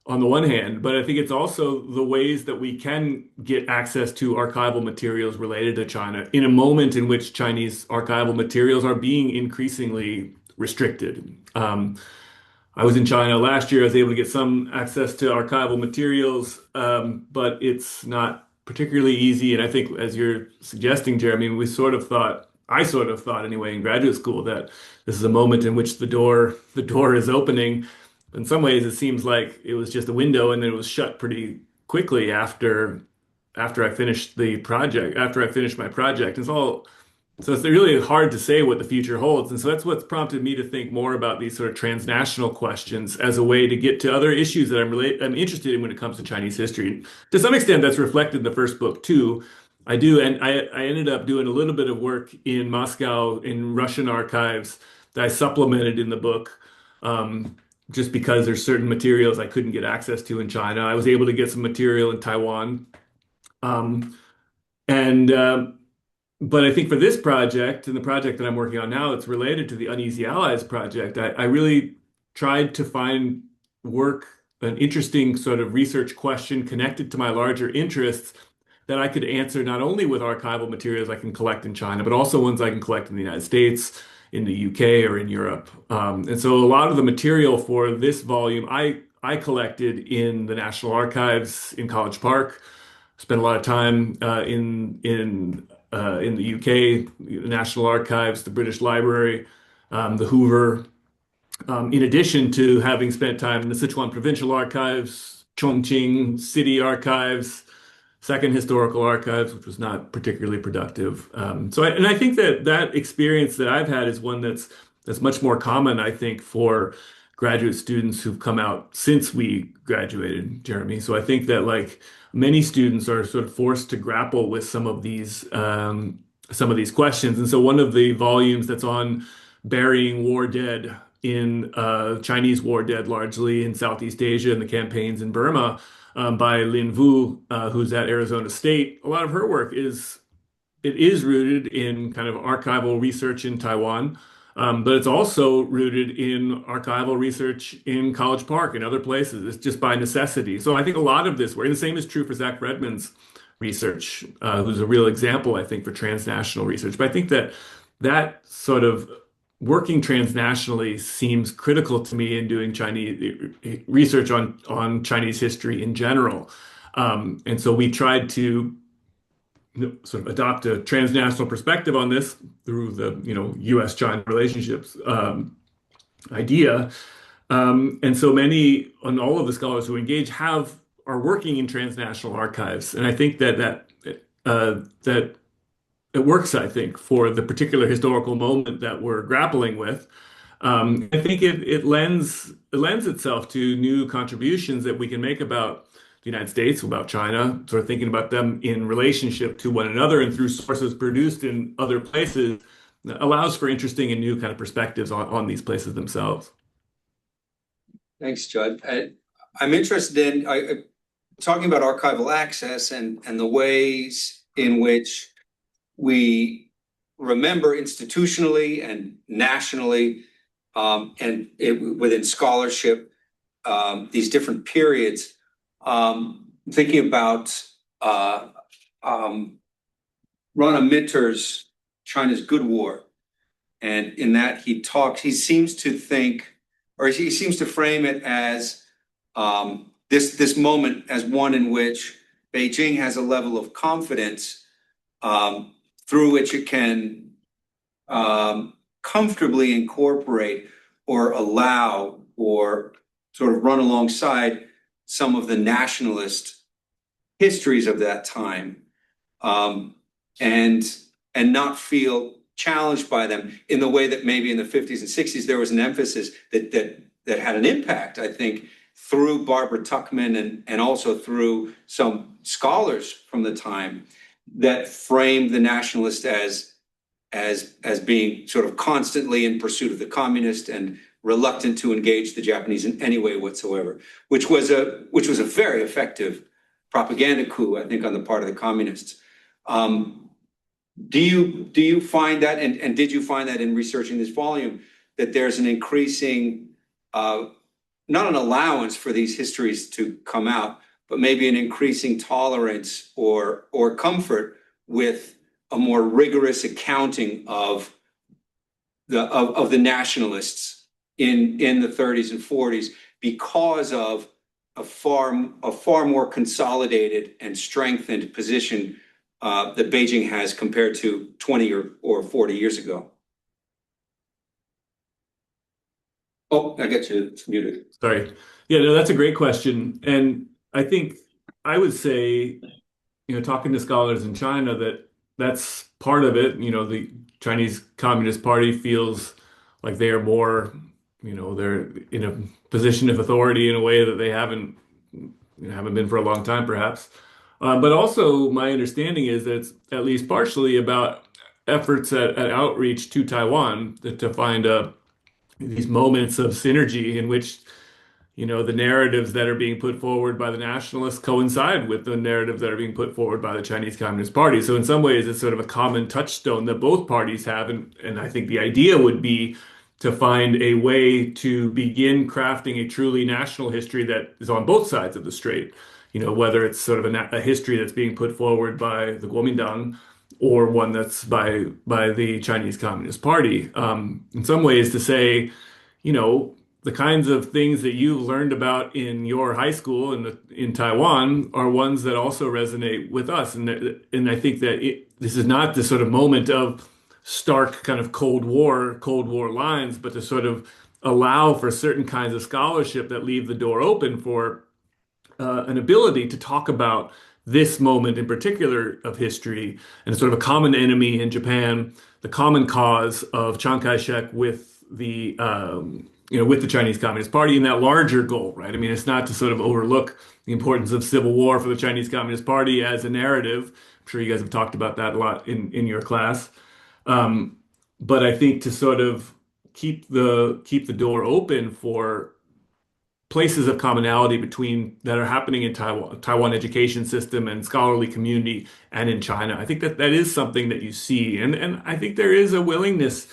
on the one hand, but I think it's also the ways that we can get access to archival materials related to China in a moment in which Chinese archival materials are being increasingly restricted. I was in China last year. I was able to get some access to archival materials, but it's not particularly easy. And I think, as you're suggesting, Jeremy, I sort of thought anyway in graduate school that this is a moment in which the door is opening. In some ways, it seems like it was just a window, and then it was shut pretty quickly after I finished the project. After I finished my project, so it's really hard to say what the future holds. And so that's what's prompted me to think more about these sort of transnational questions as a way to get to other issues that I'm interested in when it comes to Chinese history. To some extent, that's reflected in the first book too. I ended up doing a little bit of work in Moscow in Russian archives that I supplemented in the book. Just because there's certain materials I couldn't get access to in China. I was able to get some material in Taiwan. Um, and But I think for this project and the project that I'm working on now, it's related to the Uneasy Allies project. I really tried to find work, an interesting sort of research question connected to my larger interests that I could answer not only with archival materials I can collect in China, but also ones I can collect in the United States, in the UK, or in Europe. And so a lot of the material for this volume I collected in the National Archives in College Park. Spent a lot of time in the UK, the National Archives, the British Library, the Hoover. In addition to having spent time in the Sichuan Provincial Archives, Chongqing City Archives, Second Historical Archives, which was not particularly productive. And I think that experience that I've had is one that's much more common, I think, for graduate students who've come out since we graduated, Jeremy. So I think that like many students are sort of forced to grapple with some of these questions. And so one of the volumes that's on burying war dead in Chinese war dead largely in Southeast Asia and the campaigns in Burma by Lin Wu, who's at Arizona State. A lot of her work is rooted in kind of archival research in Taiwan, but it's also rooted in archival research in College Park and other places. It's just by necessity. So I think a lot of this work, and the same is true for Zach Redmond's research, who's a real example, I think, for transnational research. But I think that sort of working transnationally seems critical to me in doing Chinese research on Chinese history in general. And so we tried to sort of adopt a transnational perspective on this through the U.S.-China relationships idea. And so many, and all of the scholars who engage are working in transnational archives, and I think that it works. I think for the particular historical moment that we're grappling with. I think it lends itself to new contributions that we can make about the United States, about China, sort of thinking about them in relationship to one another and through sources produced in other places allows for interesting and new kind of perspectives on these places themselves. Thanks, Judd. I'm interested in talking about archival access and the ways in which we remember institutionally and nationally, within scholarship, these different periods. Thinking about Rana Mitter's China's Good War, and in that he seems to think, or he seems to frame it as this moment as one in which Beijing has a level of confidence through which it can comfortably incorporate or allow or sort of run alongside some of the nationalist histories of that time, and not feel challenged by them in the way that maybe in the 50s and 60s there was an emphasis that had an impact, I think, through Barbara Tuchman and also through some scholars from the time that framed the nationalist as being sort of constantly in pursuit of the communist and reluctant to engage the Japanese in any way whatsoever, which was a very effective propaganda coup, I think, on the part of the communists. Do you find that, and did you find that in researching this volume, that there's an increasing, not an allowance for these histories to come out, but maybe an increasing tolerance or comfort with a more rigorous accounting of the nationalists in the 30s and 40s because of a far more consolidated and strengthened position that Beijing has compared to 20 or 40 years ago? Oh, I get you. It's muted. Sorry. Yeah, no, that's a great question. And I think I would say, talking to scholars in China, that's part of it. The Chinese Communist Party feels like they are more, they're in a position of authority in a way that they haven't been for a long time, perhaps. But also, my understanding is that it's at least partially about efforts at outreach to Taiwan to find these moments of synergy in which the narratives that are being put forward by the nationalists coincide with the narratives that are being put forward by the Chinese Communist Party. So in some ways, it's sort of a common touchstone that both parties have. And I think the idea would be to find a way to begin crafting a truly national history that is on both sides of the strait. Whether it's sort of a history that's being put forward by the Kuomintang or one that's by the Chinese Communist Party. In some ways to say, the kinds of things that you've learned about in your high school in Taiwan are ones that also resonate with us. And I think that this is not this sort of moment of stark kind of Cold War lines, but to sort of allow for certain kinds of scholarship that leave the door open for an ability to talk about this moment in particular of history and sort of a common enemy in Japan, the common cause of Chiang Kai-shek with with the Chinese Communist Party and that larger goal, right? I mean, it's not to sort of overlook the importance of civil war for the Chinese Communist Party as a narrative. I'm sure you guys have talked about that a lot in your class. But I think to sort of keep the door open for places of commonality between that are happening in Taiwan education system and scholarly community and in China. I think that is something that you see. And I think there is a willingness,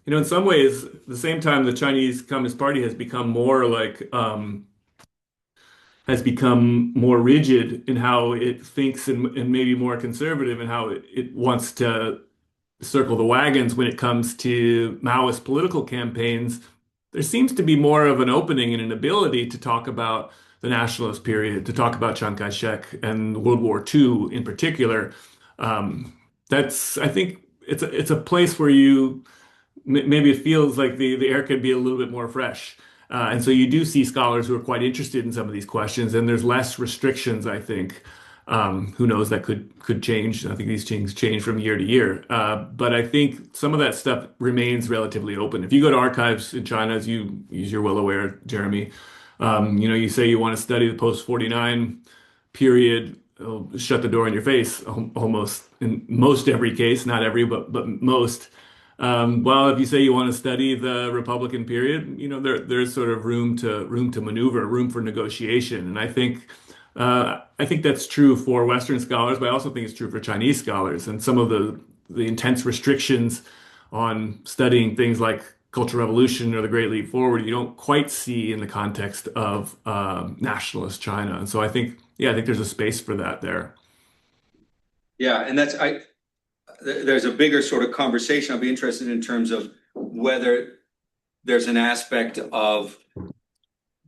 in some ways, at the same time, the Chinese Communist Party has become more has become more rigid in how it thinks and maybe more conservative in how it wants to circle the wagons when it comes to Maoist political campaigns. There seems to be more of an opening and an ability to talk about the nationalist period, to talk about Chiang Kai-shek and World War II in particular. I think it's a place where maybe it feels like the air could be a little bit more fresh. And so you do see scholars who are quite interested in some of these questions, and there's less restrictions, I think. Who knows, that could change. I think these things change from year to year. But I think some of that stuff remains relatively open. If you go to archives in China, as you're well aware, Jeremy, you say you want to study the post-49 period, it'll shut the door in your face almost in most every case, not every, but most. Well, if you say you want to study the Republican period, there's sort of room to maneuver, room for negotiation. And I think that's true for Western scholars, but I also think it's true for Chinese scholars. And some of the the intense restrictions on studying things like Cultural Revolution or the Great Leap Forward, you don't quite see in the context of nationalist China. And so I think, yeah, I think there's a space for that there. Yeah, and there's a bigger sort of conversation. I'll be interested in terms of whether there's an aspect of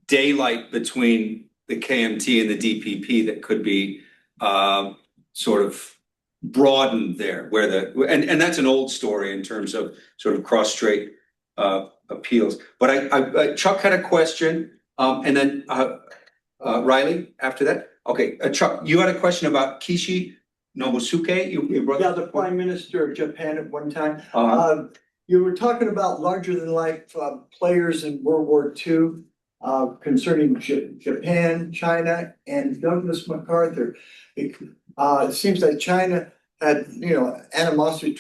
daylight between the KMT and the DPP that could be sort of broadened there, where and that's an old story in terms of sort of cross-strait appeals. But Chuck had a question, and then Riley after that. Okay, Chuck, you had a question about Kishi Nobusuke. You brought Yeah, the Prime Minister of Japan at one time. Uh, You were talking about larger than life players in World War II concerning Japan, China, and Douglas MacArthur. It seems that China had, animosity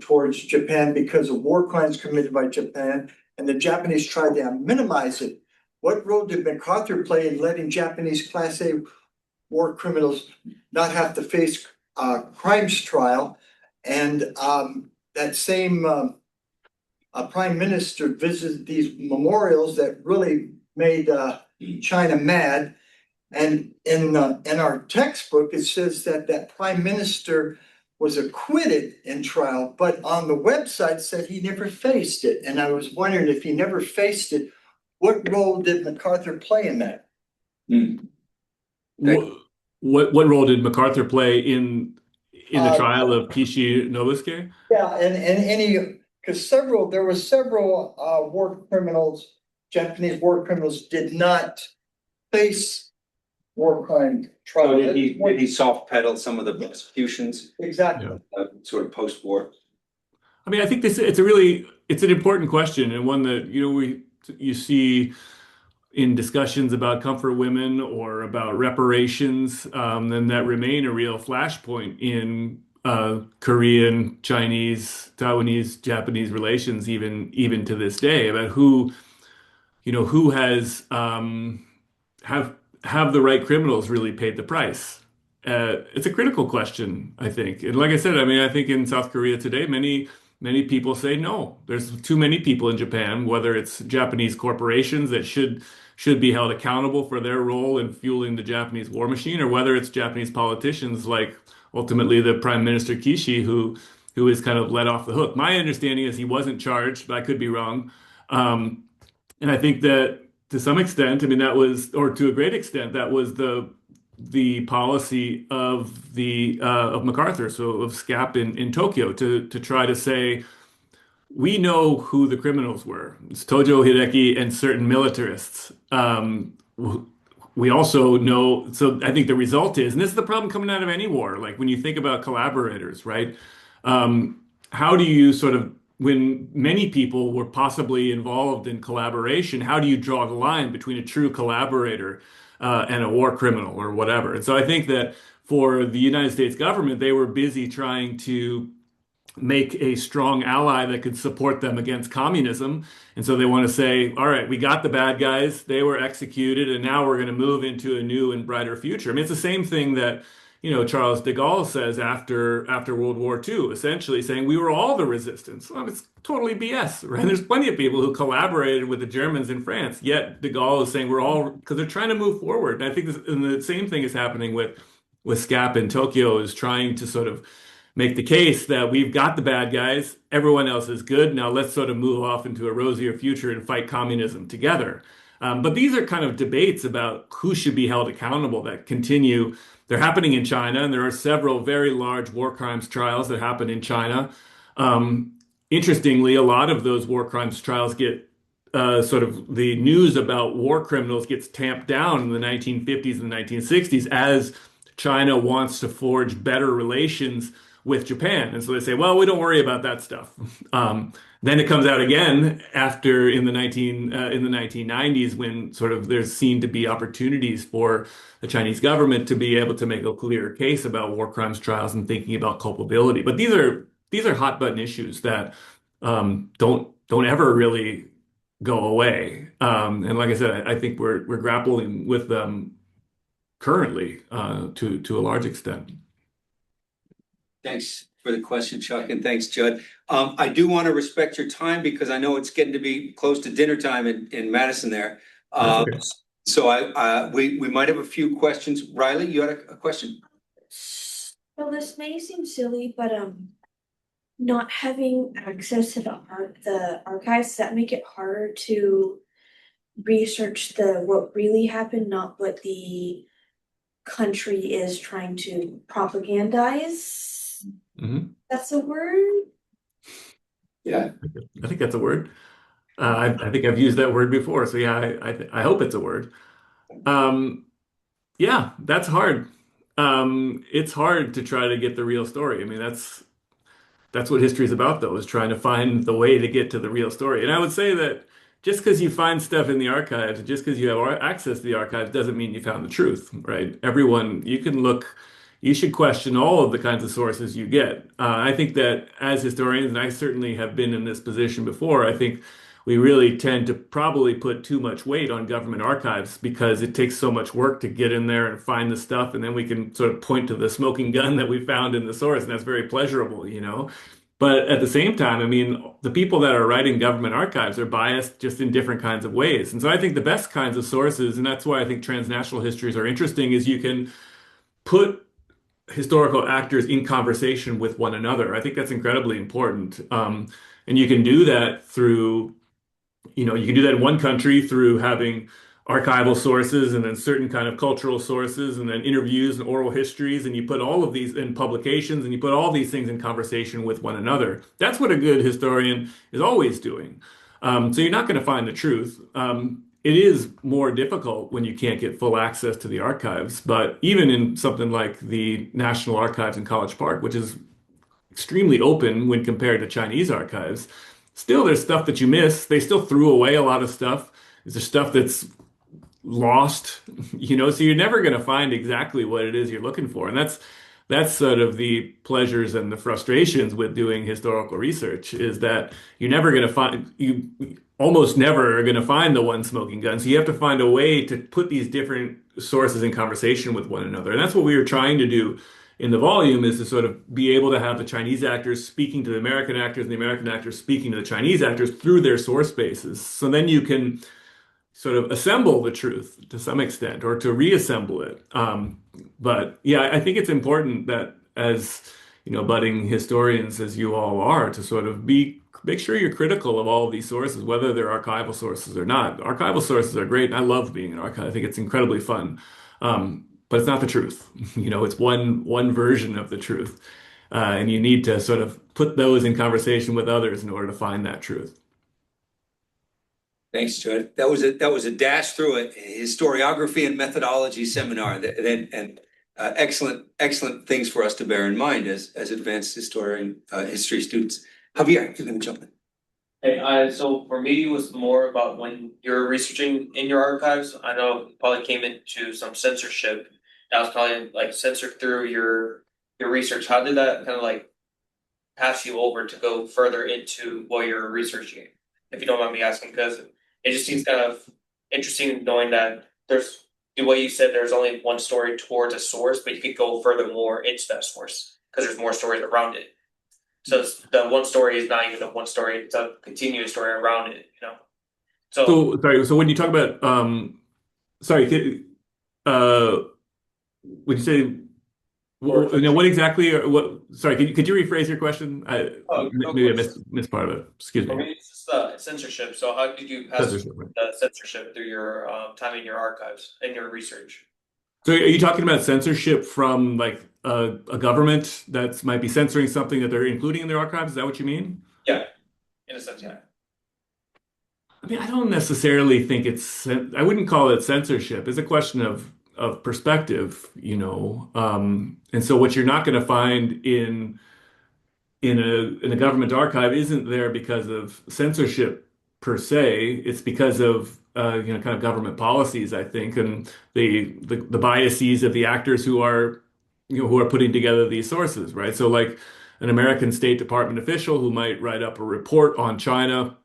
towards Japan because of war crimes committed by Japan, and the Japanese tried to minimize it. What role did MacArthur play in letting Japanese Class A war criminals not have to face crimes trial? And that same Prime Minister visited these memorials that really made China mad. And in our textbook, it says that Prime Minister was acquitted in trial, but on the website said he never faced it. And I was wondering, if he never faced it, what role did MacArthur play in that? What role did MacArthur play in the trial of Kishi Nobusuke? Yeah, and any, because there were several war criminals, Japanese war criminals, did not face war crime trial. So did he soft pedal some of the prosecutions? Exactly. Sort of post-war? I mean, I think it's an important question, and one that, you see in discussions about comfort women or about reparations, and that remain a real flashpoint in Korean, Chinese, Taiwanese, Japanese relations, even to this day, about who has have the right criminals really paid the price. It's a critical question, I think. And like I said, I mean, I think in South Korea today, many people say no. There's too many people in Japan, whether it's Japanese corporations that should be held accountable for their role in fueling the Japanese war machine, or whether it's Japanese politicians like ultimately the Prime Minister Kishi, who is kind of let off the hook. My understanding is he wasn't charged, but I could be wrong. And I think that to some extent, I mean, or to a great extent, that was the policy of MacArthur, so of SCAP in Tokyo, to try to say, we know who the criminals were. It's Tojo Hideki and certain militarists. We also know, so I think the result is, and this is the problem coming out of any war, like when you think about collaborators, right? How do you when many people were possibly involved in collaboration, how do you draw the line between a true collaborator and a war criminal or whatever? And so I think that for the United States government, they were busy trying to make a strong ally that could support them against communism. And so they want to say, all right, we got the bad guys, they were executed, and now we're going to move into a new and brighter future. I mean, it's the same thing that Charles de Gaulle says after World War II, essentially saying we were all the resistance. Well, it's totally BS, right? There's plenty of people who collaborated with the Germans in France, yet de Gaulle is saying we're all, because they're trying to move forward. And I think and the same thing is happening with SCAP in Tokyo, is trying to sort of make the case that we've got the bad guys, everyone else is good. Now let's sort of move off into a rosier future and fight communism together. But these are kind of debates about who should be held accountable that continue. They're happening in China, and there are several very large war crimes trials that happen in China. Interestingly, a lot of those war crimes trials get sort of the news about war criminals gets tamped down in the 1950s and the 1960s as China wants to forge better relations with Japan. And so they say, well, we don't worry about that stuff. Then it comes out again after in the 1990s, when sort of there's seen to be opportunities for the Chinese government to be able to make a clear case about war crimes trials and thinking about culpability. But these are hot button issues that don't ever really go away. And like I said, I think we're grappling with them currently to a large extent. Thanks for the question, Chuck, and thanks, Judd. I do want to respect your time because I know it's getting to be close to dinner time in Madison there. That's okay. So we might have a few questions. Riley, you had a question? So this may seem silly, but not having access to the archives, does that make it harder to research what really happened, not what the country is trying to propagandize? Mhm. That's a word? Yeah. I think that's a word. I think I've used that word before. So yeah, I hope it's a word. Yeah, that's hard. It's hard to try to get the real story. I mean, that's what history is about, though, is trying to find the way to get to the real story. And I would say that just because you find stuff in the archives, just because you have access to the archives, doesn't mean you found the truth, right? Everyone, you can look, you should question all of the kinds of sources you get. I think that as historians, and I certainly have been in this position before, I think we really tend to probably put too much weight on government archives because it takes so much work to get in there and find the stuff, and then we can sort of point to the smoking gun that we found in the source, and that's very pleasurable, you know? But at the same time, I mean, the people that are writing government archives are biased just in different kinds of ways. And so I think the best kinds of sources, and that's why I think transnational histories are interesting, is you can put historical actors in conversation with one another. I think that's incredibly important. And you can do that through you can do that in one country through having archival sources and then certain kind of cultural sources and then interviews and oral histories, and you put all of these in publications and you put all these things in conversation with one another. That's what a good historian is always doing. So you're not going to find the truth. It is more difficult when you can't get full access to the archives, but even in something like the National Archives in College Park, which is extremely open when compared to Chinese archives, still there's stuff that you miss. They still threw away a lot of stuff. There's stuff that's lost, so you're never going to find exactly what it is you're looking for. And that's sort of the pleasures and the frustrations with doing historical research, is that you're never going to find, you almost never are going to find the one smoking gun. So you have to find a way to put these different sources in conversation with one another. And that's what we were trying to do in the volume, is to sort of be able to have the Chinese actors speaking to the American actors and the American actors speaking to the Chinese actors through their source bases. So then you can sort of assemble the truth to some extent, or to reassemble it. But yeah, I think it's important that as budding historians, as you all are, to sort of make sure you're critical of all of these sources, whether they're archival sources or not. Archival sources are great, and I love being an archive. I think it's incredibly fun. But it's not the truth. It's one version of the truth. And you need to sort of put those in conversation with others in order to find that truth. Thanks, Judd. That was a dash through a historiography and methodology seminar, and excellent things for us to bear in mind as advanced history students. Javier, you're going to jump in. Hey, so for me, it was more about when you're researching in your archives. I know you probably came into some censorship. That was probably like censored through your research. How did that kind of like pass you over to go further into what you're researching? If you don't mind me asking, because it just seems kind of interesting knowing that there's the way you said there's only one story towards a source, but you could go further more into that source because there's more stories around it. So the one story is not even the one story; it's a continuous story around it. So sorry. So when you talk about, sorry, would you say, what exactly? What? Sorry, could you rephrase your question? Maybe I missed part of it. Excuse For me. me, it's just censorship. So how did you pass Censorship, right. the censorship through your time in your archives and your research? So are you talking about censorship from like a government that might be censoring something that they're including in their archives? Is that what you mean? Yeah, in a sense, yeah. I mean, I don't necessarily think I wouldn't call it censorship. It's a question of perspective, And so what you're not going to find in a government archive isn't there because of censorship per se. It's because of kind of government policies, I think, and the biases of the actors who are putting together these sources, right? So like an American State Department official who might write up a report on China,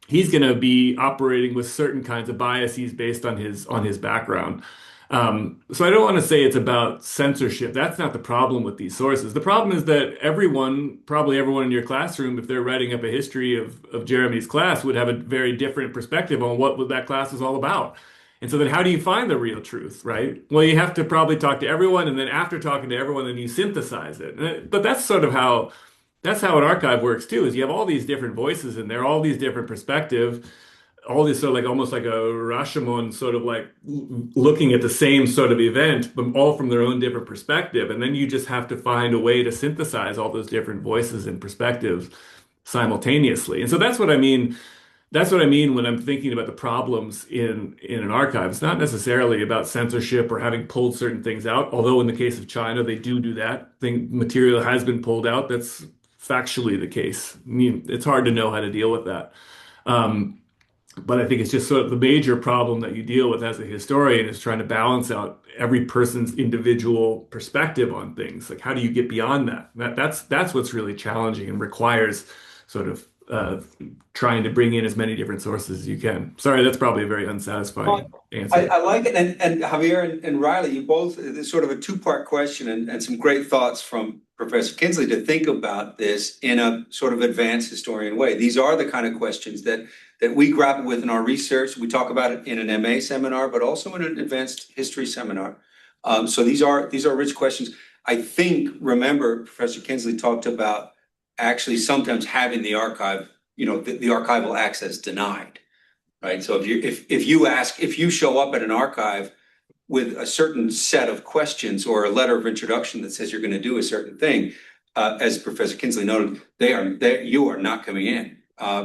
he's going to be operating with certain kinds of biases based on his background. So I don't want to say it's about censorship. That's not the problem with these sources. The problem is that probably everyone in your classroom, if they're writing up a history of Jeremy's class, would have a very different perspective on what that class was all about. And so then how do you find the real truth, right? Well, you have to probably talk to everyone, and then after talking to everyone, then you synthesize it. But that's how an archive works too, is you have all these different voices in there, all these different perspectives, all these sort of like almost like a Rashomon sort of like looking at the same sort of event, but all from their own different perspective. And then you just have to find a way to synthesize all those different voices and perspectives simultaneously. And so that's what I mean. That's what I mean when I'm thinking about the problems in an archive. It's not necessarily about censorship or having pulled certain things out, although in the case of China, they do that. Material has been pulled out. That's factually the case. I mean, it's hard to know how to deal with that. Um, but I think it's just sort of the major problem that you deal with as a historian is trying to balance out every person's individual perspective on things. Like, how do you get beyond that? That's what's really challenging and requires sort of trying to bring in as many different sources as you can. Sorry, that's probably a very unsatisfying answer. I like it, and Javier and Riley, you both, it's sort of a two-part question and some great thoughts from Professor Kinzley to think about this in a sort of advanced historian way. These are the kind of questions that we grapple with in our research. We talk about it in an MA seminar, but also in an advanced history seminar. So these are rich questions. I think, remember, Professor Kinzley talked about actually sometimes having the archive, the archival access denied. Right. So if you show up at an archive with a certain set of questions or a letter of introduction that says you're going to do a certain thing, as Professor Kinzley noted, you are not coming in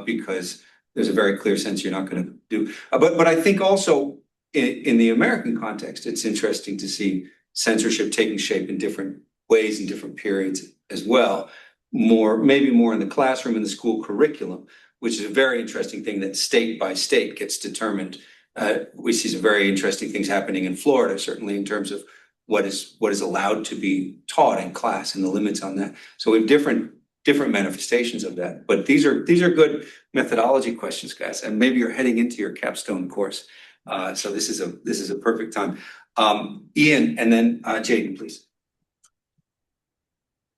because there's a very clear sense you're not going to do. But I think also in the American context, it's interesting to see censorship taking shape in different ways in different periods as well. Maybe more in the classroom in the school curriculum, which is a very interesting thing that state by state gets determined. We see some very interesting things happening in Florida, certainly in terms of what is allowed to be taught in class and the limits on that. So we have different manifestations of that. But these are good methodology questions, guys, and maybe you're heading into your capstone course. So this is a perfect time. Ian, and then Jaden, please.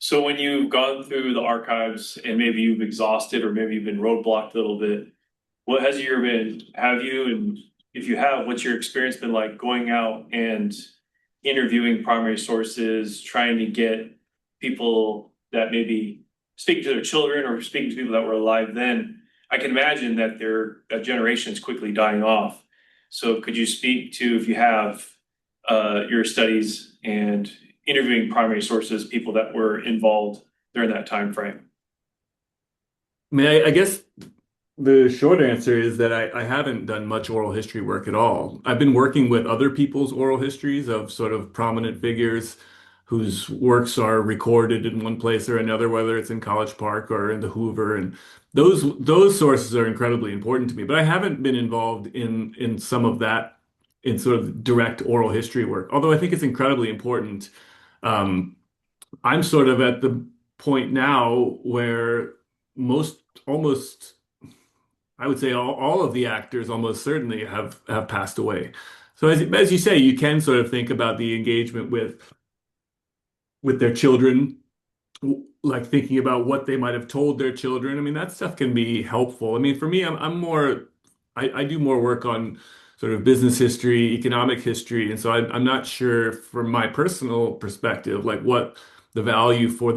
So when you've gone through the archives and maybe you've exhausted or maybe you've been roadblocked a little bit, what has your been? Have you, and if you have, what's your experience been like going out and interviewing primary sources, trying to get people that maybe speaking to their children or speaking to people that were alive then? I can imagine that that generation is quickly dying off. So could you speak to, if you have your studies and interviewing primary sources, people that were involved during that time frame? I mean, I guess the short answer is that I haven't done much oral history work at all. I've been working with other people's oral histories of sort of prominent figures whose works are recorded in one place or another, whether it's in College Park or in the Hoover, and those sources are incredibly important to me. But I haven't been involved in some of that in sort of direct oral history work, although I think it's incredibly important. I'm sort of at the point now where almost, I would say all of the actors almost certainly have passed away. So as you say, you can sort of think about the engagement with their children, like thinking about what they might have told their children. I mean, that stuff can be helpful. I mean, for me, I do more work on sort of business history, economic history. And so I'm not sure from my personal perspective, like what the value for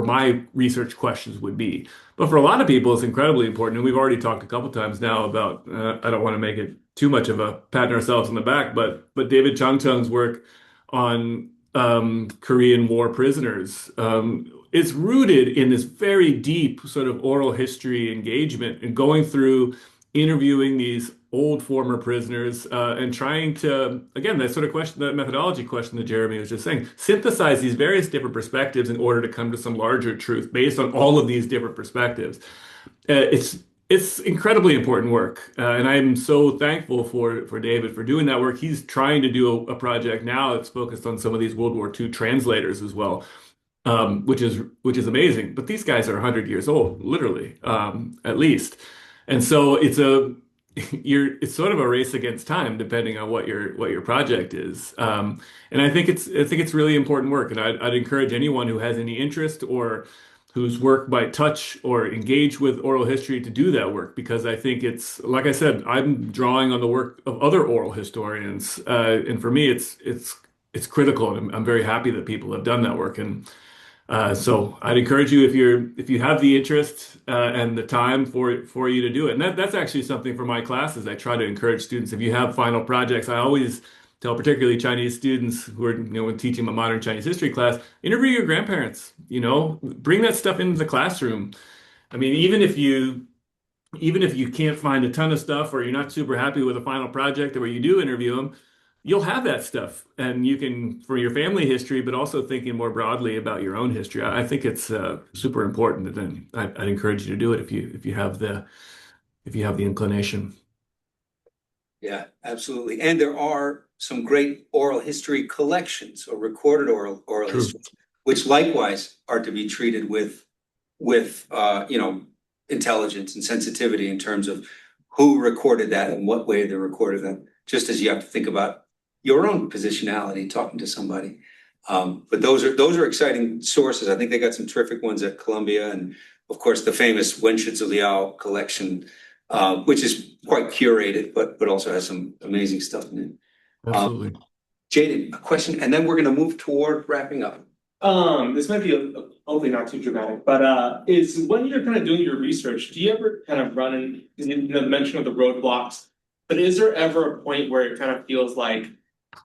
my research questions would be. But for a lot of people, it's incredibly important. And we've already talked a couple times now about, I don't want to make it too much of a patting ourselves on the back, but David Changchung's work on Korean War prisoners is rooted in this very deep sort of oral history engagement and going through interviewing these old former prisoners and trying to, again, that sort of question, that methodology question that Jeremy was just saying, synthesize these various different perspectives in order to come to some larger truth based on all of these different perspectives. It's incredibly important work, and I'm so thankful for David for doing that work. He's trying to do a project now that's focused on some of these World War II translators as well, which is amazing. But these guys are 100 years old, literally, at least. And so it's sort of a race against time depending on what your project is. And I think it's really important work. And I'd encourage anyone who has any interest or whose work might touch or engage with oral history to do that work, because I think it's, like I said, I'm drawing on the work of other oral historians, and for me, it's critical, and I'm very happy that people have done that work. And so I'd encourage you, if you have the interest and the time for you to do it. And that's actually something for my classes. I try to encourage students. If you have final projects, I always tell particularly Chinese students who are, when teaching my modern Chinese history class, interview your grandparents, bring that stuff into the classroom. I mean, even if you can't find a ton of stuff, or you're not super happy with a final project, or you do interview them, you'll have that stuff, and you can, for your family history, but also thinking more broadly about your own history. I think it's super important, and I'd encourage you to do it if you have the inclination. Yeah, absolutely. And there are some great oral history collections or recorded oral True. history, which likewise are to be treated with intelligence and sensitivity in terms of who recorded that and what way they recorded that, just as you have to think about your own positionality talking to somebody. But those are exciting sources. I think they got some terrific ones at Columbia, and of course the famous Wenshi Liao collection, which is quite curated, but also has some amazing stuff in it. Absolutely. Jaden, a question, and then we're going to move toward wrapping up. This might be hopefully not too dramatic, but is when you're kind of doing your research, do you ever kind of run in, the mention of the roadblocks, but is there ever a point where it kind of feels like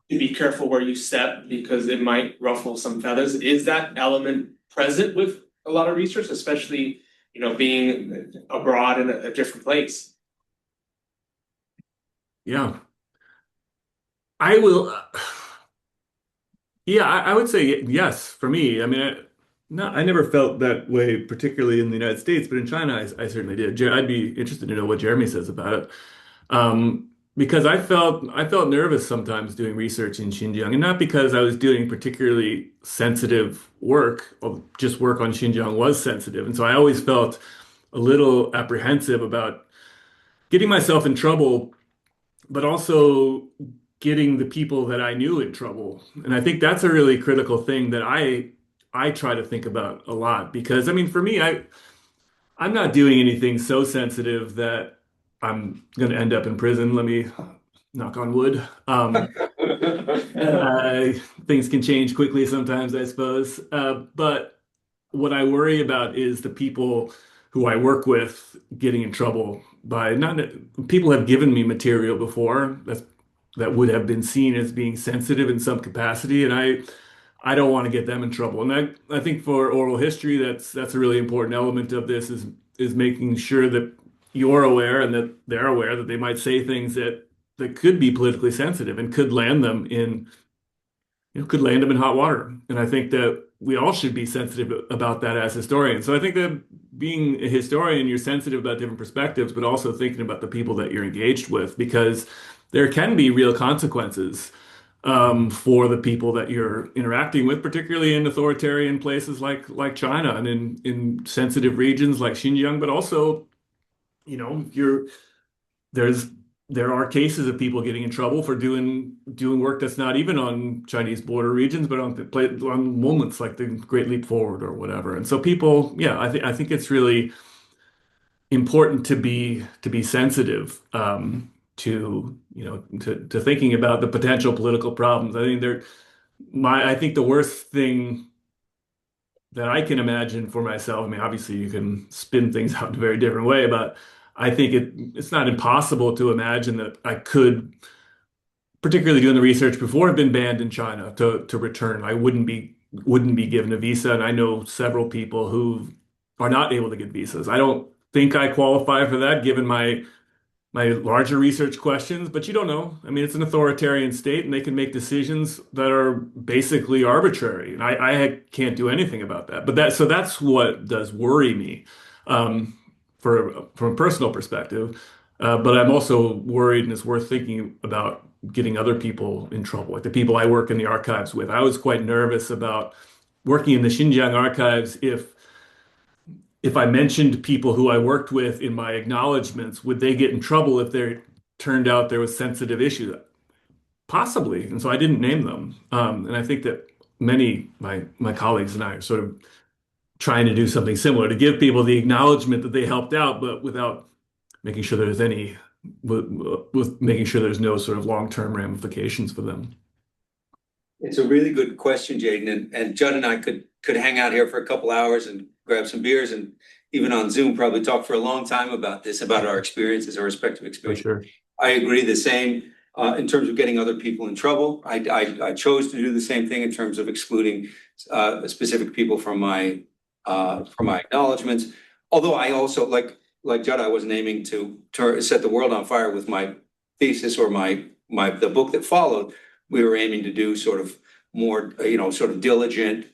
to be careful where you step because it might ruffle some feathers? Is that element present with a lot of research, especially, being abroad in a different place? Yeah. I will. Yeah, I would say yes for me. I mean, I never felt that way, particularly in the United States, but in China, I certainly did. I'd be interested to know what Jeremy says about it, because I felt nervous sometimes doing research in Xinjiang, and not because I was doing particularly sensitive work. Just work on Xinjiang was sensitive, and so I always felt a little apprehensive about getting myself in trouble, but also getting the people that I knew in trouble. And I think that's a really critical thing that I try to think about a lot, because I mean, for me, I'm not doing anything so sensitive that I'm going to end up in prison. Let me knock on wood. Uh, Things can change quickly sometimes, I suppose. But what I worry about is the people who I work with getting in trouble by not people have given me material before that would have been seen as being sensitive in some capacity, and I don't want to get them in trouble. And I think for oral history, that's a really important element of this, is making sure that you're aware and that they're aware that they might say things that could be politically sensitive and could land them in hot water. And I think that we all should be sensitive about that as historians. So I think that being a historian, you're sensitive about different perspectives, but also thinking about the people that you're engaged with, because there can be real consequences for the people that you're interacting with, particularly in authoritarian places like China, and in sensitive regions like Xinjiang. But also, you're there's there are cases of people getting in trouble for doing work that's not even on Chinese border regions, but on moments like the Great Leap Forward or whatever. And so people, yeah, I think it's really important to be sensitive to thinking about the potential political problems. I think the worst thing that I can imagine for myself, I mean, obviously you can spin things out in a very different way, but I think it's not impossible to imagine that I could, particularly doing the research before, have been banned in China to return. I wouldn't be given a visa, and I know several people who are not able to get visas. I don't think I qualify for that given my larger research questions, but you don't know. I mean, it's an authoritarian state, and they can make decisions that are basically arbitrary, and I can't do anything about that. But that's what does worry me, from a personal perspective. But I'm also worried, and it's worth thinking about getting other people in trouble, like the people I work in the archives with. I was quite nervous about working in the Xinjiang archives if I mentioned people who I worked with in my acknowledgments, would they get in trouble if there turned out there was sensitive issues? Possibly. And so I didn't name them. And I think that many my colleagues and I are sort of trying to do something similar to give people the acknowledgement that they helped out, but without making sure there's any with making sure there's no sort of long-term ramifications for them. It's a really good question, Jaden, and Judd and I could hang out here for a couple hours and grab some beers and even on Zoom probably talk for a long time about this, about our experiences, our respective For experiences. sure. I agree the same in terms of getting other people in trouble. I chose to do the same thing in terms of excluding specific people from my acknowledgements. Although I also like Judd, I wasn't aiming to set the world on fire with my thesis or the book that followed. We were aiming to do sort of more, sort of diligent,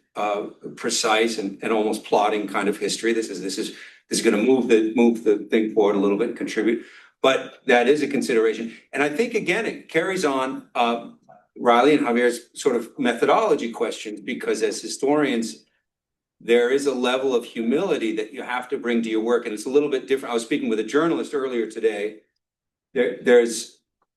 precise, and almost plotting kind of history. This is going to move the thing forward a little bit and contribute. But that is a consideration, and I think again it carries on Riley and Javier's sort of methodology questions, because as historians, there is a level of humility that you have to bring to your work, and it's a little bit different. I was speaking with a journalist earlier today.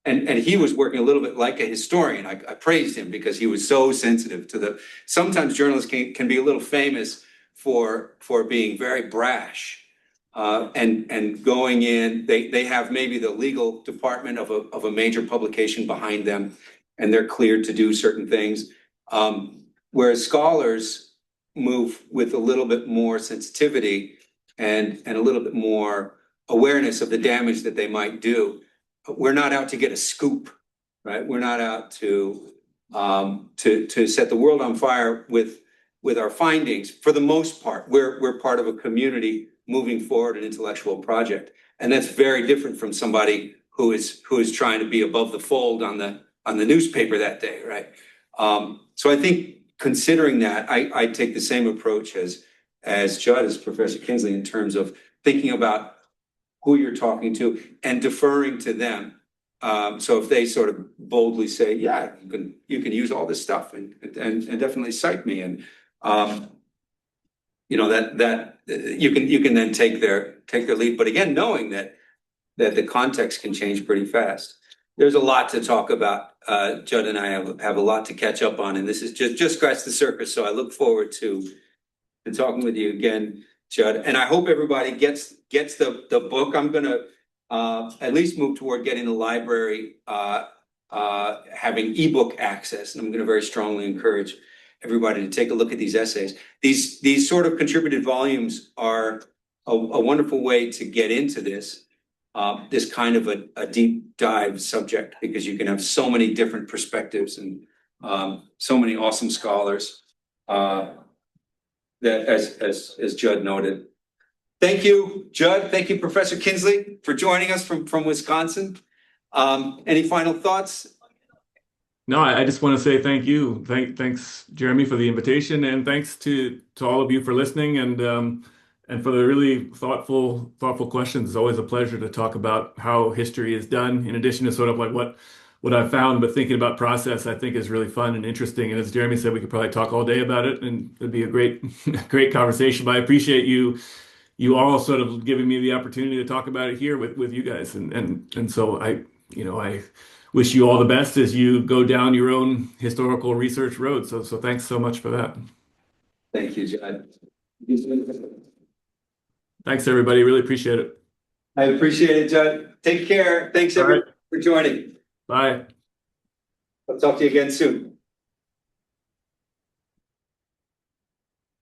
And he was working a little bit like a historian. I praised him because he was so sensitive to sometimes journalists can be a little famous for being very brash. And going in, they have maybe the legal department of a major publication behind them, and they're cleared to do certain things. Whereas scholars move with a little bit more sensitivity and a little bit more awareness of the damage that they might do. We're not out to get a scoop, right? We're not out to set the world on fire with our findings. For the most part, we're part of a community moving forward an intellectual project, and that's very different from somebody who is trying to be above the fold on the newspaper that day, right? So I think considering that, I take the same approach as Judd, as Professor Kinzley, in terms of thinking about who you're talking to and deferring to them. So if they sort of boldly say, yeah, you can use all this stuff and definitely cite me, and that you can then take their lead. But again, knowing that the context can change pretty fast. There's a lot to talk about. Judd and I have a lot to catch up on, and this is just scratch the surface. So I look forward to talking with you again, Judd. And I hope everybody gets the book. I'm gonna at least move toward getting the library having ebook access, and I'm gonna very strongly encourage everybody to take a look at these essays. These sort of contributed volumes are a wonderful way to get into this kind of a deep dive subject, because you can have so many different perspectives and so many awesome scholars that as Judd noted. Thank you, Judd. Thank you, Professor Kinzley, for joining us from Wisconsin. Any final thoughts? No, I just want to say thank you. Thanks, Jeremy, for the invitation, and thanks to all of you for listening and for the really thoughtful questions. It's always a pleasure to talk about how history is done, in addition to sort of like what I've found, but thinking about process, I think, is really fun and interesting. And as Jeremy said, we could probably talk all day about it, and it'd be a great conversation. But I appreciate you all sort of giving me the opportunity to talk about it here with you guys. And so I wish you all the best as you go down your own historical research road. So thanks so much for that. Thank you, Judd. Thanks, everybody. Really appreciate it. I appreciate it, Judd. Take care. Thanks, everyone, for joining. Bye. I'll talk to you again soon.